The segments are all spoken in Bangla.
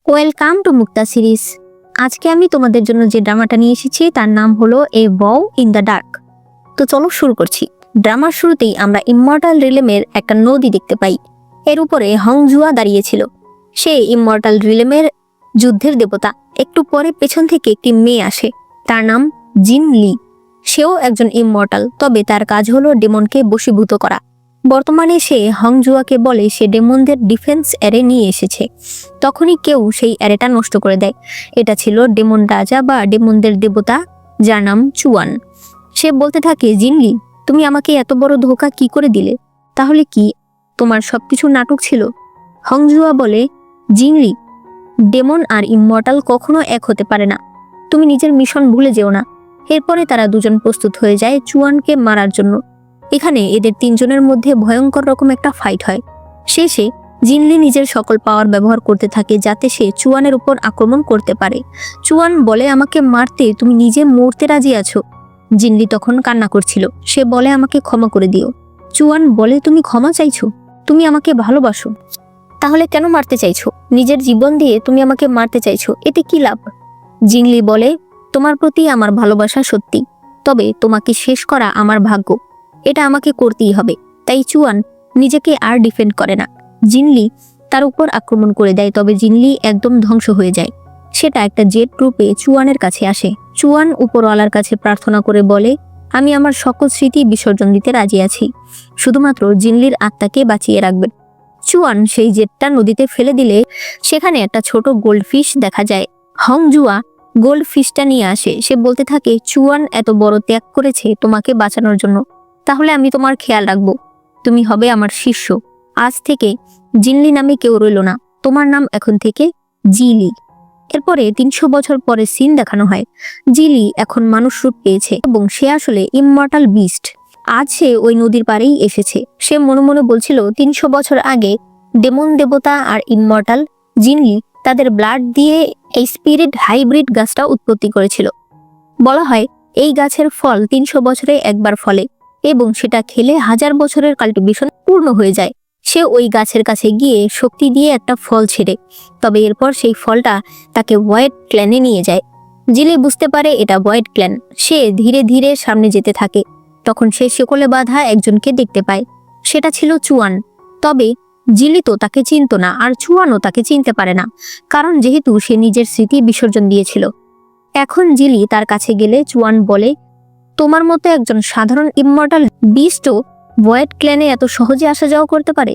Welcome to Mukta series. আজকে আমি তোমাদের জন্য যে ড্রামাটা নিয়ে এসেছি তার নাম হলো এ বউ ইন দ্য ডার্ক। তো চলো শুরু করছি। ড্রামার শুরুতেই আমরা ইমমর্টাল রিলেমের একটা নদী দেখতে পাই। এর উপরে হংজুয়া দাঁড়িয়েছিল। সে ইমমর্টাল রিলেমের যুদ্ধের দেবতা। একটু পরে পেছন থেকে একটি মেয়ে আসে, তার নাম জিন লি। সেও একজন ইমমর্টাল, তবে তার কাজ হলো ডেমনকে বশীভূত করা। বর্তমানে সে হংজুয়াকে বলে সে ডেমনদের ডিফেন্স অ্যারে নিয়ে এসেছে। তখনই কেউ সেই অ্যারেটা নষ্ট করে দেয়। এটা ছিল ডেমন রাজা বা ডেমনদের দেবতা, যার নাম চুয়ান। সে বলতে থাকে, জিনলি, তুমি আমাকে এত বড় ধোঁকা কি করে দিলে? তাহলে কি তোমার সবকিছু নাটক ছিল? হংজুয়া বলে, জিনলি, ডেমন আর ইমমর্টাল কখনো এক হতে পারে না। তুমি নিজের মিশন ভুলে যেও না। এরপরে তারা দুজন প্রস্তুত হয়ে যায় চুয়ানকে মারার জন্য। এখানে এদের তিনজনের মধ্যে ভয়ঙ্কর রকম একটা ফাইট হয়। শেষে জিনলি নিজের সকল পাওয়ার ব্যবহার করতে থাকে যাতে সে চুয়ানের উপর আক্রমণ করতে পারে। চুয়ান বলে, আমাকে মারতে তুমি নিজে মরতে রাজি আছো? জিনলি তখন কান্না করছিল। সে বলে, আমাকে ক্ষমা করে দিও। চুয়ান বলে, তুমি ক্ষমা চাইছো? তুমি আমাকে ভালোবাসো, তাহলে কেন মারতে চাইছো? নিজের জীবন দিয়ে তুমি আমাকে মারতে চাইছো, এতে কি লাভ? জিনলি বলে, তোমার প্রতি আমার ভালোবাসা সত্যি, তবে তোমাকে শেষ করা আমার ভাগ্য। এটা আমাকে করতেই হবে। তাই চুয়ান নিজেকে আর ডিফেন্ড করে না। জিনলি তার উপর আক্রমণ করে দেয়, তবে জিনলি একদম ধ্বংস হয়ে যায়। সেটা একটা জেট রূপে চুয়ানের কাছে আসে। চুয়ান উপরওয়ালার কাছে প্রার্থনা করে বলে, আমি আমার সকল স্মৃতি বিসর্জন দিতে রাজি আছি, শুধুমাত্র জিনলির আত্মাকে বাঁচিয়ে রাখবেন। চুয়ান সেই জেটটা নদীতে ফেলে দিলে সেখানে একটা ছোট গোল্ডফিশ দেখা যায়। হংজুয়া গোল্ডফিশটা নিয়ে আসে। সে বলতে থাকে, চুয়ান এত বড় ত্যাগ করেছে তোমাকে বাঁচানোর জন্য, তাহলে আমি তোমার খেয়াল রাখবো। তুমি হবে আমার শিষ্য। আজ থেকে জিনলি নামে কেউ রইল না, তোমার নাম এখন থেকে জিলি। এরপরে 300 বছর পরে সিন দেখানো হয়। জিলি এখন মানুষ রূপ পেয়েছে এবং সে আসলে ইমমর্টাল বিস্ট। আজ সে ওই নদীর পাড়েই এসেছে। সে মনে মনে বলছিল, 300 বছর আগে ডেমন দেবতা আর ইমমর্টাল জিনলি তাদের ব্লাড দিয়ে এই স্পিরিট হাইব্রিড গাছটা উৎপত্তি করেছিল। বলা হয় এই গাছের ফল 300 বছরে একবার ফলে এবং সেটা খেলে 1000 বছরের কাল্টিভেশন পূর্ণ হয়ে যায়। সে ওই গাছের কাছে গিয়ে শক্তি দিয়ে একটা ফল ছেড়ে, তবে এরপর সেই ফলটা তাকে ভয়েড ক্ল্যানে নিয়ে যায়। জিলি বুঝতে পারে এটা ভয়েড ক্ল্যান। সে ধীরে ধীরে সামনে যেতে থাকে। তখন সে শিকলে বাঁধা একজনকে দেখতে পায়। সেটা ছিল চুয়ান। তবে জিলি তো তাকে চিনত না, আর চুয়ানও তাকে চিনতে পারে না, কারণ যেহেতু সে নিজের স্মৃতি বিসর্জন দিয়েছিল। এখন জিলি তার কাছে গেলে চুয়ান বলে, তোমার মতো একজন সাধারণ ইমমর্টাল বিস্টও ভয়েড ক্ল্যানে এত সহজে আসা যাওয়া করতে পারে?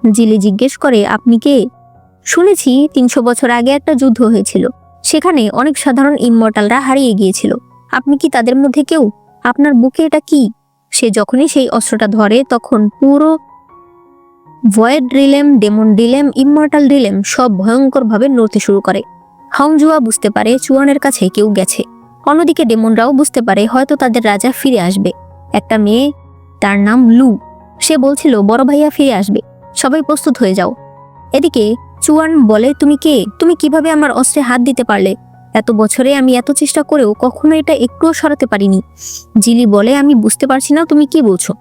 জিলি জিজ্ঞেস করে, আপনি কে? শুনেছি 300 বছর আগে একটা যুদ্ধ হয়েছিল, সেখানে অনেক সাধারণ ইমমর্টালরা হারিয়ে গিয়েছিল। আপনি কি তাদের মধ্যে কেউ? আপনার বুকে এটা কি? সে যখনই সেই অস্ত্রটা ধরে তখন পুরো ভয়েড রিলেম, ডেমন রিলেম, ইমমর্টাল রিলেম সব ভয়ঙ্করভাবে নড়তে শুরু করে। হংজুয়া বুঝতে পারে চুয়ানের কাছে কেউ গেছে। অন্যদিকে ডেমনরাও বুঝতে পারে হয়তো তাদের রাজা ফিরে আসবে। একটা মেয়ে, তার নাম লু, সে বলছিল বড় ভাইয়া ফিরে আসবে, সবাই প্রস্তুত হয়ে যাও। এদিকে চুয়ান বলে, তুমি কে? তুমি কিভাবে আমার অস্ত্রে হাত দিতে পারলে? এত বছরে আমি এত চেষ্টা করেও কখনো এটা একটুও সরাতে পারিনি। জিলি বলে, আমি বুঝতে পারছি না তুমি কি বলছো।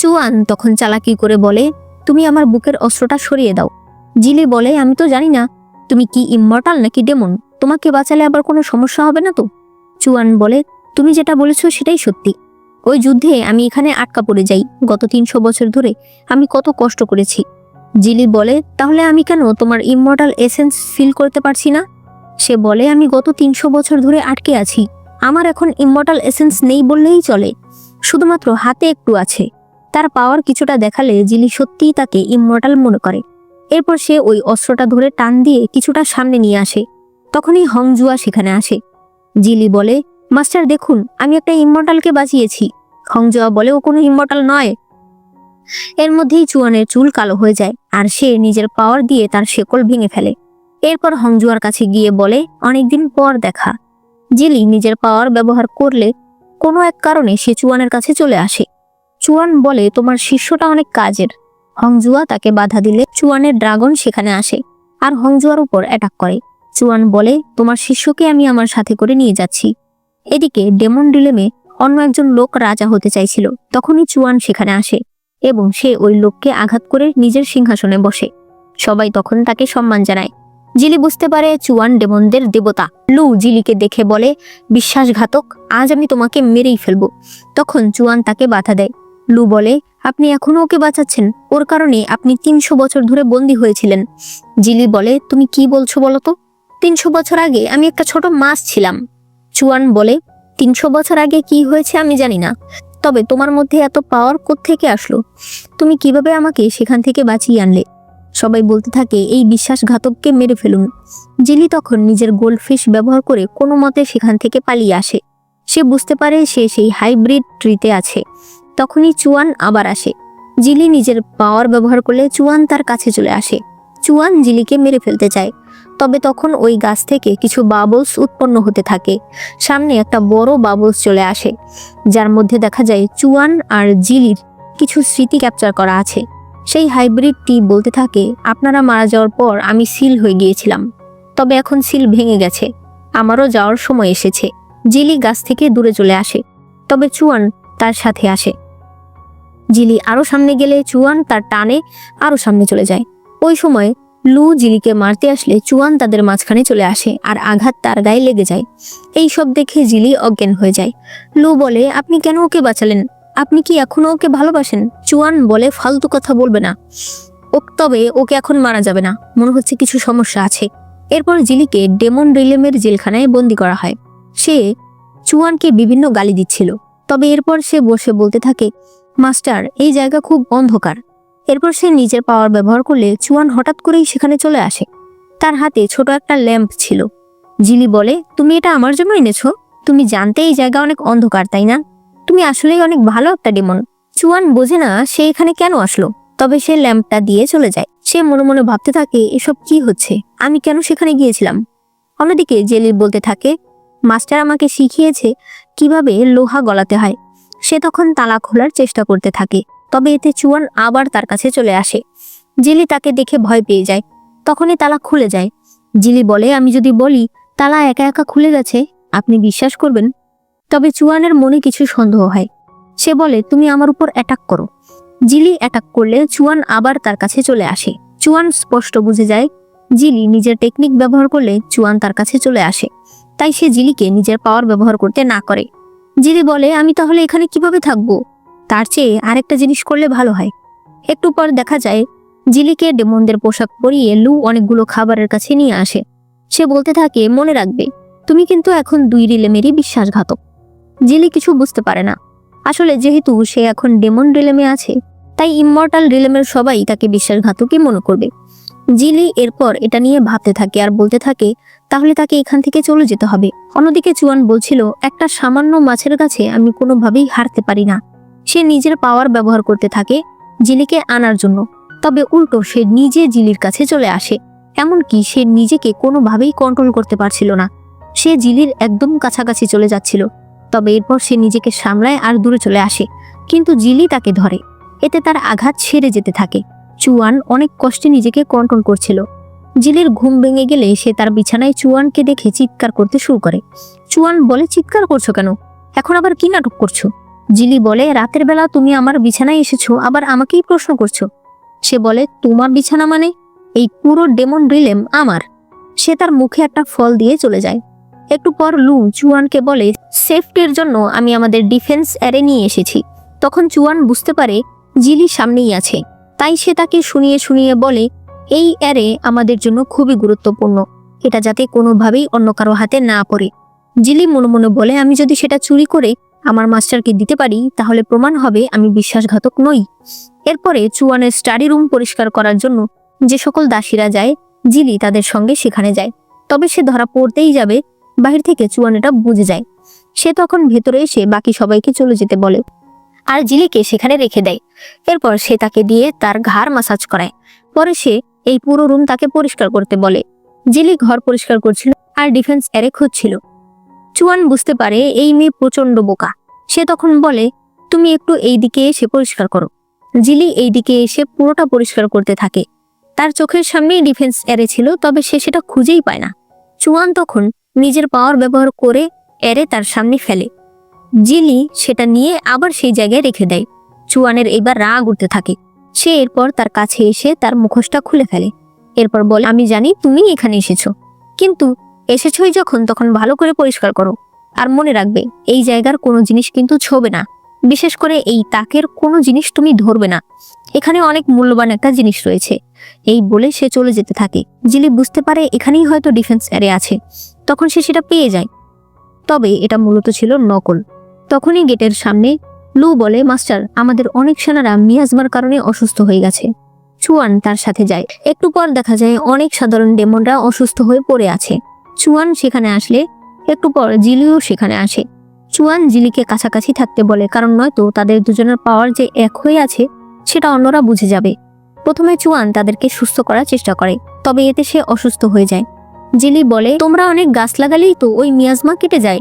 চুয়ান তখন চালাকি করে বলে, তুমি আমার বুকের অস্ত্রটা সরিয়ে দাও। জিলি বলে, আমি তো জানি না তুমি কি ইমমর্টাল নাকি ডেমন, তোমাকে বাঁচালে আবার কোনো সমস্যা হবে না তো? চুয়ান বলে, তুমি যেটা বলেছো সেটাই সত্যি। ওই যুদ্ধে আমি এখানে আটকা পড়ে যাই। গত 300 বছর ধরে আমি কত কষ্ট করেছি। জিলি বলে, তাহলে আমি কেন তোমার ইমমর্টাল এসেন্স ফিল করতে পারছি না? সে বলে, আমি গত 300 বছর ধরে আটকে আছি। আমার এখন ইমমর্টাল এসেন্স নেই বললেই চলে, শুধুমাত্র হাতে একটু আছে। তার পাওয়ার কিছুটা দেখালে জিলি সত্যিই তাকে ইমমর্টাল মনে করে। এরপর সে ওই অস্ত্রটা ধরে টান দিয়ে কিছুটা সামনে নিয়ে আসে। তখনই হংজুয়া সেখানে আসে। জিলি বলে, মাস্টার দেখুন, আমি একটা ইমমর্টালকে বাঁচিয়েছি। হংজুয়া বলে, ও কোনো ইমমর্টাল নয়। এর মধ্যেই চুয়ানের চুল কালো হয়ে যায় আর সে নিজের পাওয়ার দিয়ে তার শেকল ভেঙে ফেলে। এরপর হংজুয়ার কাছে গিয়ে বলে, অনেকদিন পর দেখা। জিলি নিজের পাওয়ার ব্যবহার করলে কোনো এক কারণে সে চুয়ানের কাছে চলে আসে। চুয়ান বলে, তোমার শিষ্যটা অনেক কাজের। হংজুয়া তাকে বাধা দিলে চুয়ানের ড্রাগন সেখানে আসে আর হংজুয়ার উপর অ্যাটাক করে। চুয়ান বলে, তোমার শিষ্যকে আমি আমার সাথে করে নিয়ে যাচ্ছি। এদিকে ডেমন ডিলেমে অন্য একজন লোক রাজা হতে চাইছিল। তখনই চুয়ান সেখানে আসে এবং সে ওই লোককে আঘাত করে নিজের সিংহাসনে বসে। সবাই তখন তাকে সম্মান জানায়। জিলি বুঝতে পারে চুয়ান ডেমনদের দেবতা। লু জিলিকে দেখে বলে, বিশ্বাসঘাতক, আজ আমি তোমাকে মেরেই ফেলবো। তখন চুয়ান তাকে বাধা দেয়। লু বলে, আপনি এখনো ওকে বাঁচাচ্ছেন? ওর কারণে আপনি 300 বছর ধরে বন্দী হয়েছিলেন। জিলি বলে, তুমি কি বলছো বলো তো? 300 বছর আগে আমি একটা ছোট মাছ ছিলাম। চুয়ান বলে, 300 বছর আগে কি হয়েছে আমি জানি না, তবে তোমার মধ্যে এত পাওয়ার কোত্থেকে আসলো? তুমি কিভাবে আমাকে সেখান থেকে বাঁচিয়ে আনলে? সবাই বলতে থাকে, এই বিশ্বাসঘাতককে মেরে ফেলুন। জিলি তখন নিজের গোল্ডফিশ ব্যবহার করে কোনো মতে সেখান থেকে পালিয়ে আসে। সে বুঝতে পারে সে সেই হাইব্রিড ট্রিতে আছে। তখনই চুয়ান আবার আসে। জিলি নিজের পাওয়ার ব্যবহার করলে চুয়ান তার কাছে চলে আসে। চুয়ান জিলিকে মেরে ফেলতে চায়, তবে তখন ওই গাছ থেকে কিছু বাবলস উৎপন্ন হতে থাকে। সামনে একটা বড় বাবলস চলে আসে, যার মধ্যে দেখা যায় চুয়ান আর জিলির কিছু স্মৃতি ক্যাপচার করা আছে। সেই হাইব্রিডটি বলতে থাকে, আপনারা মারা যাওয়ার পর আমি সিল হয়ে গিয়েছিলাম, তবে এখন সিল ভেঙে গেছে, আমারও যাওয়ার সময় এসেছে। জিলি গাছ থেকে দূরে চলে আসে, তবে চুয়ান তার সাথে আসে। জিলি আরো সামনে গেলে চুয়ান তার টানে আরো সামনে চলে যায়। ওই সময় লু জিলিকে মারতে আসলে চুয়ান তাদের মাঝখানে চলে আসে আর আঘাত তার গায়ে লেগে যায়। এই সব দেখে জিলি অজ্ঞান হয়ে যায়। লু বলে, আপনি কেন ওকে বাঁচালেন? আপনি কি এখনো ওকে ভালোবাসেন? চুয়ান বলে, ফালতু কথা বলবে না, তবে ওকে এখন মারা যাবে না, মনে হচ্ছে কিছু সমস্যা আছে। এরপর জিলিকে ডেমন রিলেমের জেলখানায় বন্দি করা হয়। সে চুয়ানকে বিভিন্ন গালি দিচ্ছিল, তবে এরপর সে বসে বলতে থাকে, মাস্টার, এই জায়গা খুব অন্ধকার। এরপর সে নিজের পাওয়ার ব্যবহার করলে চুয়ান হঠাৎ করেই সেখানে চলে আসে। তার হাতে ছোট একটা ল্যাম্প ছিল। জিলি বলে, তুমি এটা আমার জন্য এনেছো? তুমি জানতে এই জায়গা অনেক অন্ধকার, তাই না? তুমি আসলেই অনেক ভালো একটা ডেমন। চুয়ান বোঝে না সে এখানে কেন আসলো, তবে সে ল্যাম্পটা দিয়ে চলে যায়। সে মনে মনে ভাবতে থাকে, এসব কি হচ্ছে, আমি কেন সেখানে গিয়েছিলাম? অন্যদিকে জেলি বলতে থাকে, মাস্টার আমাকে শিখিয়েছে কিভাবে লোহা গলাতে হয়। সে তখন তালা খোলার চেষ্টা করতে থাকে, তবে এতে চুয়ান আবার তার কাছে চলে আসে। জিলি তাকে দেখে ভয় পেয়ে যায়। তখনই তালা খুলে যায়। জিলি বলে, আমি যদি বলি তালা একা একা খুলে গেছে, আপনি বিশ্বাস করবেন? তবে চুয়ানের মনে কিছু সন্দেহ হয়। সে বলে, তুমি আমার উপর অ্যাটাক করো। জিলি অ্যাটাক করলে চুয়ান আবার তার কাছে চলে আসে। চুয়ান স্পষ্ট বুঝে যায় জিলি নিজের টেকনিক ব্যবহার করলে চুয়ান তার কাছে চলে আসে, তাই সে জিলিকে নিজের পাওয়ার ব্যবহার করতে না করে। জিলি বলে, আমি তাহলে এখানে কিভাবে থাকবো? তার চেয়ে আরেকটা জিনিস করলে ভালো হয়। একটু পর দেখা যায় জিলিকে ডেমনদের পোশাক পরিয়ে লু অনেকগুলো খাবারের কাছে নিয়ে আসে। সে বলতে থাকে, মনে রাখবে, তুমি কিন্তু এখন 2 রিলেমেরই বিশ্বাসঘাতক। জিলি কিছু বুঝতে পারে না। আসলে যেহেতু সে এখন ডেমন রিলেমে আছে, তাই ইমমর্টাল রিলেমের সবাই তাকে বিশ্বাসঘাতকই মনে করবে। জিলি এরপর এটা নিয়ে ভাবতে থাকে আর বলতে থাকে, তাহলে তাকে এখান থেকে চলে যেতে হবে। অন্যদিকে চুয়ান বলছিল, একটা সামান্য মাছের কাছে আমি কোনোভাবেই হারতে পারি না। সে নিজের পাওয়ার ব্যবহার করতে থাকে জিলিকে আনার জন্য, তবে উল্টো সে নিজে জিলির কাছে চলে আসে। এমনকি সে নিজেকে কোনোভাবেই কন্ট্রোল করতে পারছিল না। সে জিলির একদম কাছাকাছি চলে যাচ্ছিল, তবে এরপর সে নিজেকে সামলায় আর দূরে চলে আসে, কিন্তু জিলি তাকে ধরে। এতে তার আঘাত সেরে যেতে থাকে। চুয়ান অনেক কষ্টে নিজেকে কন্ট্রোল করছিল। জিলির ঘুম ভেঙে গেলে সে তার বিছানায় চুয়ানকে দেখে চিৎকার করতে শুরু করে। চুয়ান বলে, চিৎকার করছো কেন? এখন আবার কি নাটক করছো? জিলি বলে, রাতের বেলা তুমি আমার বিছানায় এসেছো, আবার আমাকেই প্রশ্ন করছো। সে বলে, তোমার বিছানা মানে? এই পুরো ডেমন রিলেম আমার। সে তার মুখে একটা ফল দিয়ে চলে যায়। একটু পর লু চুয়ানকে বলে, সেফটির জন্য আমি আমাদের ডিফেন্স অ্যারে নিয়ে এসেছি। তখন চুয়ান বুঝতে পারে জিলি সামনেই আছে, তাই সে তাকে শুনিয়ে শুনিয়ে বলে, এই অ্যারে আমাদের জন্য খুবই গুরুত্বপূর্ণ, এটা যাতে কোনোভাবেই অন্য কারো হাতে না পড়ে। জিলি মনে মনে বলে, আমি যদি সেটা চুরি করে আমার মাস্টারকে দিতে পারি, তাহলে প্রমাণ হবে আমি বিশ্বাসঘাতক নই। এরপরে চুয়ানের স্টাডি রুম পরিষ্কার করার জন্য যে সকল দাসীরা যায়, জিলি তাদের সঙ্গে সেখানে যায়। তবে সে ধরা পড়তেই যাবে, বাহির থেকে চুয়ান এটা বুঝে যায়। সে তখন ভেতরে এসে বাকি সবাইকে চলে যেতে বলে আর জিলিকে সেখানে রেখে দেয়। এরপর সে তাকে দিয়ে তার ঘাড় মাসাজ করায়। পরে সে এই পুরো রুম তাকে পরিষ্কার করতে বলে। জিলি ঘর পরিষ্কার করছিল আর ডিফেন্স অ্যারে খুঁজছিল। চুয়ান বুঝতে পারে এই মেয়ে প্রচন্ড বোকা। সে তখন বলে, তুমি একটু এই দিকে এসে পরিষ্কার করো। জিলি এই দিকে এসে পুরোটা পরিষ্কার করতে থাকে। তার চোখের সামনেই ডিফেন্স অ্যারে ছিল, তবে সে সেটা খুঁজেই পায় না। চুয়ান তখন নিজের পাওয়ার ব্যবহার করে অ্যারে তার সামনে ফেলে। জিলি সেটা নিয়ে আবার সেই জায়গায় রেখে দেয়। চুয়ানের এবার রাগ উঠতে থাকে। সে এরপর তার কাছে এসে তার মুখোশটা খুলে ফেলে। এরপর বলে আমি জানি তুমি এখানে এসেছো, কিন্তু এসেছোই যখন তখন ভালো করে পরিষ্কার করো। আর মনে রাখবে এই জায়গার কোনো জিনিস কিন্তু ছোবে না, বিশেষ করে এই তাকের কোনো জিনিস তুমি ধরবে না, এখানে অনেক মূল্যবান একটা জিনিস রয়েছে। এই বলে সে চলে যেতে থাকে। জিলি বুঝতে পারে এখানেই হয়তো ডিফেন্স এরিয়া আছে, তখন সে সেটা পেয়ে যায়। তবে এটা মূলত ছিল নকল। তখনই গেটের সামনে লু বলে মাস্টার, আমাদের অনেক সেনারা মিয়াজমার কারণে অসুস্থ হয়ে গেছে। চুয়ান তার সাথে যায়। একটু পর দেখা যায় অনেক সাধারণ ডেমনরা অসুস্থ হয়ে পড়ে আছে। চুয়ান সেখানে আসলে একটু পর জিলিও সেখানে আসে। চুয়ান জিলিকে কাছাকাছি থাকতে বলে, কারণ নয়তো তাদের দুজনের পাওয়ার যে এক হয়ে আছে সেটা অন্যরা বুঝে যাবে। প্রথমে চুয়ান তাদেরকে সুস্থ করার চেষ্টা করে, তবে এতে সে অসুস্থ হয়ে যায়। জিলি বলে তোমরা অনেক গাছ লাগালেই তো ওই মিয়াজমা কেটে যায়।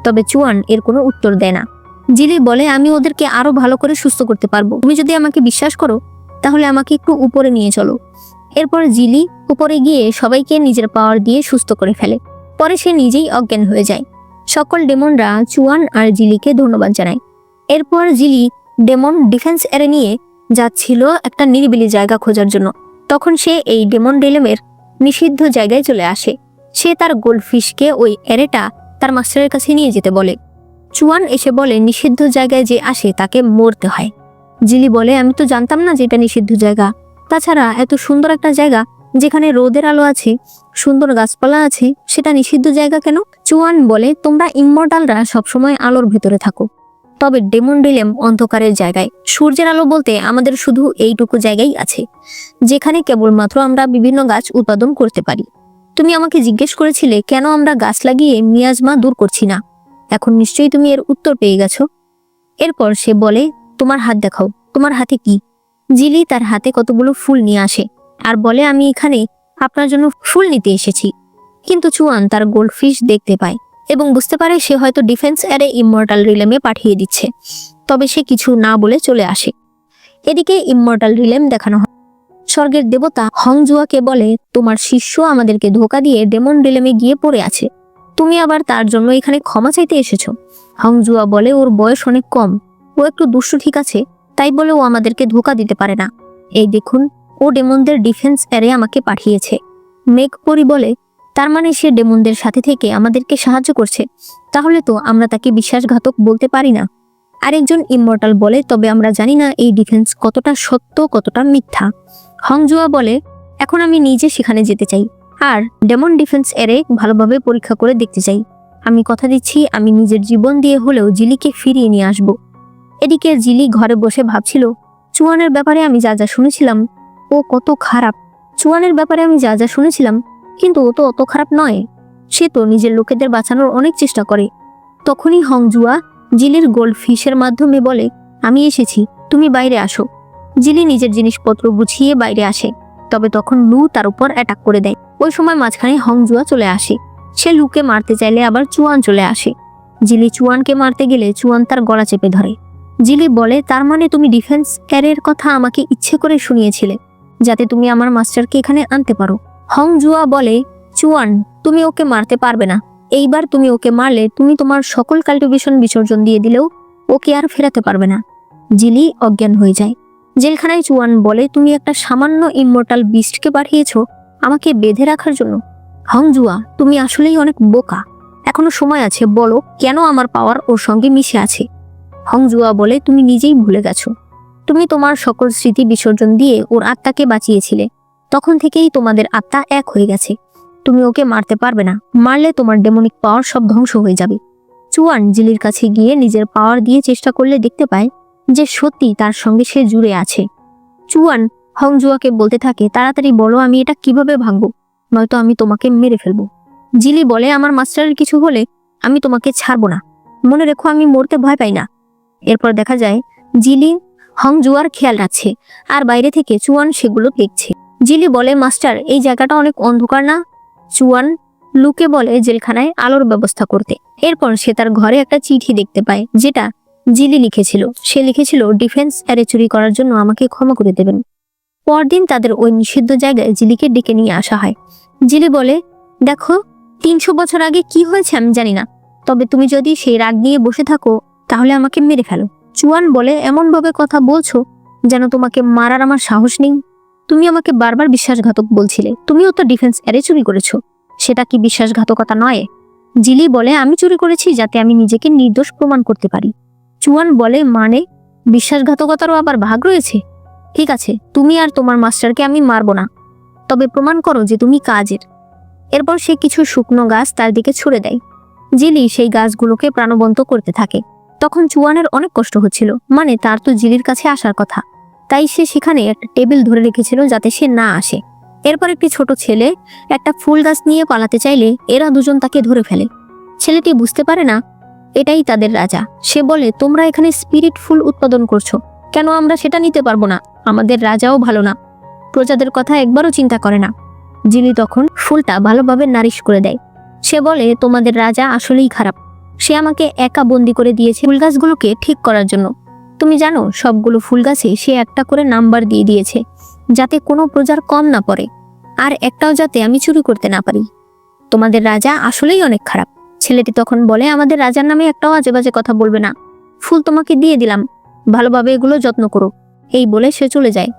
তবে চুয়ান এর কোনো উত্তর দেয় না। জিলি বলে আমি ওদেরকে আরো ভালো করে সুস্থ করতে পারবো, তুমি যদি আমাকে বিশ্বাস করো তাহলে আমাকে একটু উপরে নিয়ে চলো। এরপর জিলি উপরে গিয়ে সবাইকে নিজের পাওয়ার দিয়ে সুস্থ করে ফেলে। পরে সে নিজেই অজ্ঞান হয়ে যায়। সকল ডেমনরা চুয়ান আর জিলিকে ধন্যবাদ জানায়। এরপর জিলি ডেমন ডিফেন্স এরে নিয়ে যাচ্ছিল একটা নিরিবিলি জায়গা খোঁজার জন্য। তখন সে এই ডেমন রিলেমের নিষিদ্ধ জায়গায় চলে আসে। সে তার গোল্ডফিশকে ওই এরেটা তার মাস্টারের কাছে নিয়ে যেতে বলে। চুয়ান এসে বলে নিষিদ্ধ জায়গায় যে আসে তাকে মরতে হয়। জিলি বলে আমি তো জানতাম না যে এটা নিষিদ্ধ জায়গা, তাছাড়া এত সুন্দর একটা জায়গা যেখানে রোদের আলো আছে, সুন্দর গাছপালা আছে, সেটা নিষিদ্ধ জায়গা কেন? চুয়ান বলে তোমরা ইমমর্টালরা সবসময় আলোর ভেতরে থাকো, তবে ডেমন রিলেম অন্ধকারের জায়গায়। সূর্যের আলো বলতে আমাদের শুধু এইটুকু জায়গায় আছে, যেখানে কেবলমাত্র আমরা বিভিন্ন গাছ উৎপাদন করতে পারি। তুমি আমাকে জিজ্ঞেস করেছিলে কেন আমরা গাছ লাগিয়ে মিয়াজমা দূর করছি না, এখন নিশ্চয়ই তুমি এর উত্তর পেয়ে গেছো। এরপর সে বলে তোমার হাত দেখাও, তোমার হাতে কি? জিলি তার হাতে কতগুলো ফুল নিয়ে আসে আর বলে আমি এখানে আপনার জন্য ফুল নিতে এসেছি। কিন্তু চুয়ান তার গোল্ডফিশ দেখতে পায় এবং বুঝতে পারে সে হয়তো ডিফেন্স এরে ইমমর্টাল রিলেমে পাঠিয়ে দিচ্ছে। তবে সে কিছু না বলে চলে আসে। এদিকে ইমমর্টাল রিলেম দেখানো হয়। স্বর্গের দেবতা হংজুয়াকে বলে তোমার শিষ্য আমাদেরকে ধোঁকা দিয়ে ডেমন রিলেমে গিয়ে পড়ে আছে, তুমি আবার তার জন্য এখানে ক্ষমা চাইতে এসেছো। হংজুয়া বলে ওর বয়স অনেক কম, ও একটু দুষ্টু ঠিক আছে, তাই বলে ও আমাদেরকে ধোঁকা দিতে পারে না। এই দেখুন, ও ডেমনদের ডিফেন্স এরে আমাকে পাঠিয়েছে। মেঘপরি বলে তার মানে সে ডেমনদের সাথে থেকে আমাদেরকে সাহায্য করছে, তাহলে তো আমরা তাকে বিশ্বাসঘাতক বলতে পারি না। আরেকজন ইমমর্টাল বলে তবে আমরা জানি না এই ডিফেন্স কতটা সত্য কতটা মিথ্যা। হংজুয়া বলে এখন আমি নিজে সেখানে যেতে চাই আর ডেমন ডিফেন্স এরে ভালোভাবে পরীক্ষা করে দেখতে চাই। আমি কথা দিচ্ছি আমি নিজের জীবন দিয়ে হলেও জিলিকে ফিরিয়ে নিয়ে আসব। এদিকে জিলি ঘরে বসে ভাবছিল চুয়ানের ব্যাপারে আমি যা যা শুনেছিলাম ও কত খারাপ। চুয়ানের ব্যাপারে আমি যা যা শুনেছিলাম, কিন্তু ও তো অত খারাপ নয়, সে তো নিজের লোকেদের বাঁচানোর অনেক চেষ্টা করে। তখনই হংজুয়া জিলির গোল্ড ফিশের মাধ্যমে বলে আমি এসেছি, তুমি বাইরে আসো। জিলি নিজের জিনিসপত্র গুছিয়ে বাইরে আসে, তবে তখন লু তার উপর অ্যাটাক করে দেয়। ওই সময় মাঝখানে হংজুয়া চলে আসে। সে লুকে মারতে চাইলে আবার চুয়ান চলে আসে। জিলি চুয়ানকে মারতে গেলে চুয়ান তার গলা চেপে ধরে। জিলি বলে তার মানে তুমি ডিফেন্স এরের কথা আমাকে ইচ্ছে করে শুনিয়েছিলে যাতে তুমি আমার মাস্টারকে এখানে আনতে পারো। হংজুয়া বলে চুয়ান তুমি ওকে মারতে পারবে না, এইবার তুমি ওকে মারলে তুমি তোমার সকল কাল্টিভেশন বিসর্জন দিয়ে দিলেও ওকে আর ফেরাতে পারবে না। জিলি অজ্ঞান হয়ে যায়। জেলখানায় চুয়ান বলে তুমি একটা সামান্য ইমমর্টাল বিস্টকে পাঠিয়েছো আমাকে বেঁধে রাখার জন্য। হংজুয়া তুমি আসলেই অনেক বোকা, এখনো সময় আছে, বলো কেন আমার পাওয়ার ওর সঙ্গে মিশে আছে। হংজুয়া বলে তুমি নিজেই ভুলে গেছো, তুমি তোমার সকল স্মৃতি বিসর্জন দিয়ে ওর আত্মাকে বাঁচিয়েছিলে, তখন থেকেই তোমাদের আত্মা এক হয়ে গেছে। তুমি ওকে মারতে পারবে না, মারলে তোমার ডেমনিক পাওয়ার সব ধ্বংস হয়ে যাবে। চুয়ান জিলির কাছে গিয়ে নিজের পাওয়ার দিয়ে চেষ্টা করলে দেখতে পায় যে সত্যি তার সঙ্গে সে জুড়ে আছে। চুয়ান হংজুয়াকে বলতে থাকে তাড়াতাড়ি বলো আমি এটা কিভাবে ভাঙবো, নয়তো আমি তোমাকে মেরে ফেলবো। জিলি বলে আমার মাস্টারের কিছু হলে আমি তোমাকে ছাড়বো না, মনে রেখো আমি মরতে ভয় পাই না। এরপর দেখা যায় জিলি হংজুয়ার খেয়াল রাখছে আর বাইরে থেকে চুয়ান সেগুলো দেখছে। জিলি বলে মাস্টার এই জায়গাটা অনেক অন্ধকার না? চুয়ান লুকে বলে জেলখানায় আলোর ব্যবস্থা করতে। এরপর সে তার ঘরে একটা চিঠি দেখতে পায় যেটা জিলি লিখেছিল। সে লিখেছিল ডিফেন্স এরে চুরি করার জন্য আমাকে ক্ষমা করে দেবেন। পরদিন তাদের ওই নিষিদ্ধ জায়গায় জিলিকে ডেকে নিয়ে আসা হয়। জিলি বলে দেখো 300 বছর আগে কি হয়েছে আমি জানি না, তবে তুমি যদি সেই রাগ নিয়ে বসে থাকো তাহলে আমাকে মেরে ফেলো। চুয়ান বলে এমন ভাবে কথা বলছো যেন তোমাকে মারার আমার সাহস নেই। তুমি আমাকে বারবার বিশ্বাসঘাতক বলছিলে, তুমিও তো ডিফেন্স এরে চুরি করেছো, সেটা কি বিশ্বাসঘাতকতা নয়? জিলি বলে, আমি চুরি করেছি যাতে আমি নিজেকে নির্দোষ প্রমাণ করতে পারি। চুয়ান বলে, মানে বিশ্বাসঘাতকতারও আবার ভাগ রয়েছে? ঠিক আছে, তুমি আর তোমার মাস্টারকে আমি মারবো না, তবে প্রমাণ করো যে তুমি কাজের। এরপর সে কিছু শুকনো গাছ তার দিকে ছুড়ে দেয়। জিলি সেই গাছগুলোকে প্রাণবন্ত করতে থাকে। তখন চুয়ানের অনেক কষ্ট হচ্ছিল, মানে তার তো জিলির কাছে আসার কথা, তাই সে সেখানে একটা টেবিল ধরে রেখেছিল যাতে সে না আসে। এরপর একটি ছোট ছেলে একটা ফুল গাছ নিয়ে পালাতে চাইলে এরা দুজন তাকে ধরে ফেলে। ছেলেটি বুঝতে পারে না এটাই তাদের রাজা। সে বলে, তোমরা এখানে স্পিরিট ফুল উৎপাদন করছো, কেন আমরা সেটা নিতে পারবো না? আমাদের রাজাও ভালো না, প্রজাদের কথা একবারও চিন্তা করে না। জিলি তখন ফুলটা ভালোভাবে নারিশ করে দেয়। সে বলে, তোমাদের রাজা আসলেই খারাপ, সে আমাকে একা বন্দি করে দিয়েছে ফুল গাছগুলোকে ঠিক করার জন্য। তুমি জানো, সবগুলো ফুল গাছে সে একটা করে নাম্বার দিয়ে দিয়েছে, যাতে কোনো প্রজার কম না পড়ে, আর একটাও যাতে আমি চুরি করতে না পারি। তোমাদের রাজা আসলেই অনেক খারাপ। ছেলেটি তখন বলে, আমাদের রাজার নামে একটাও আজে বাজে কথা বলবে না, ফুল তোমাকে দিয়ে দিলাম, ভালোভাবে এগুলো যত্ন করো। এই বলে সে চলে যায়।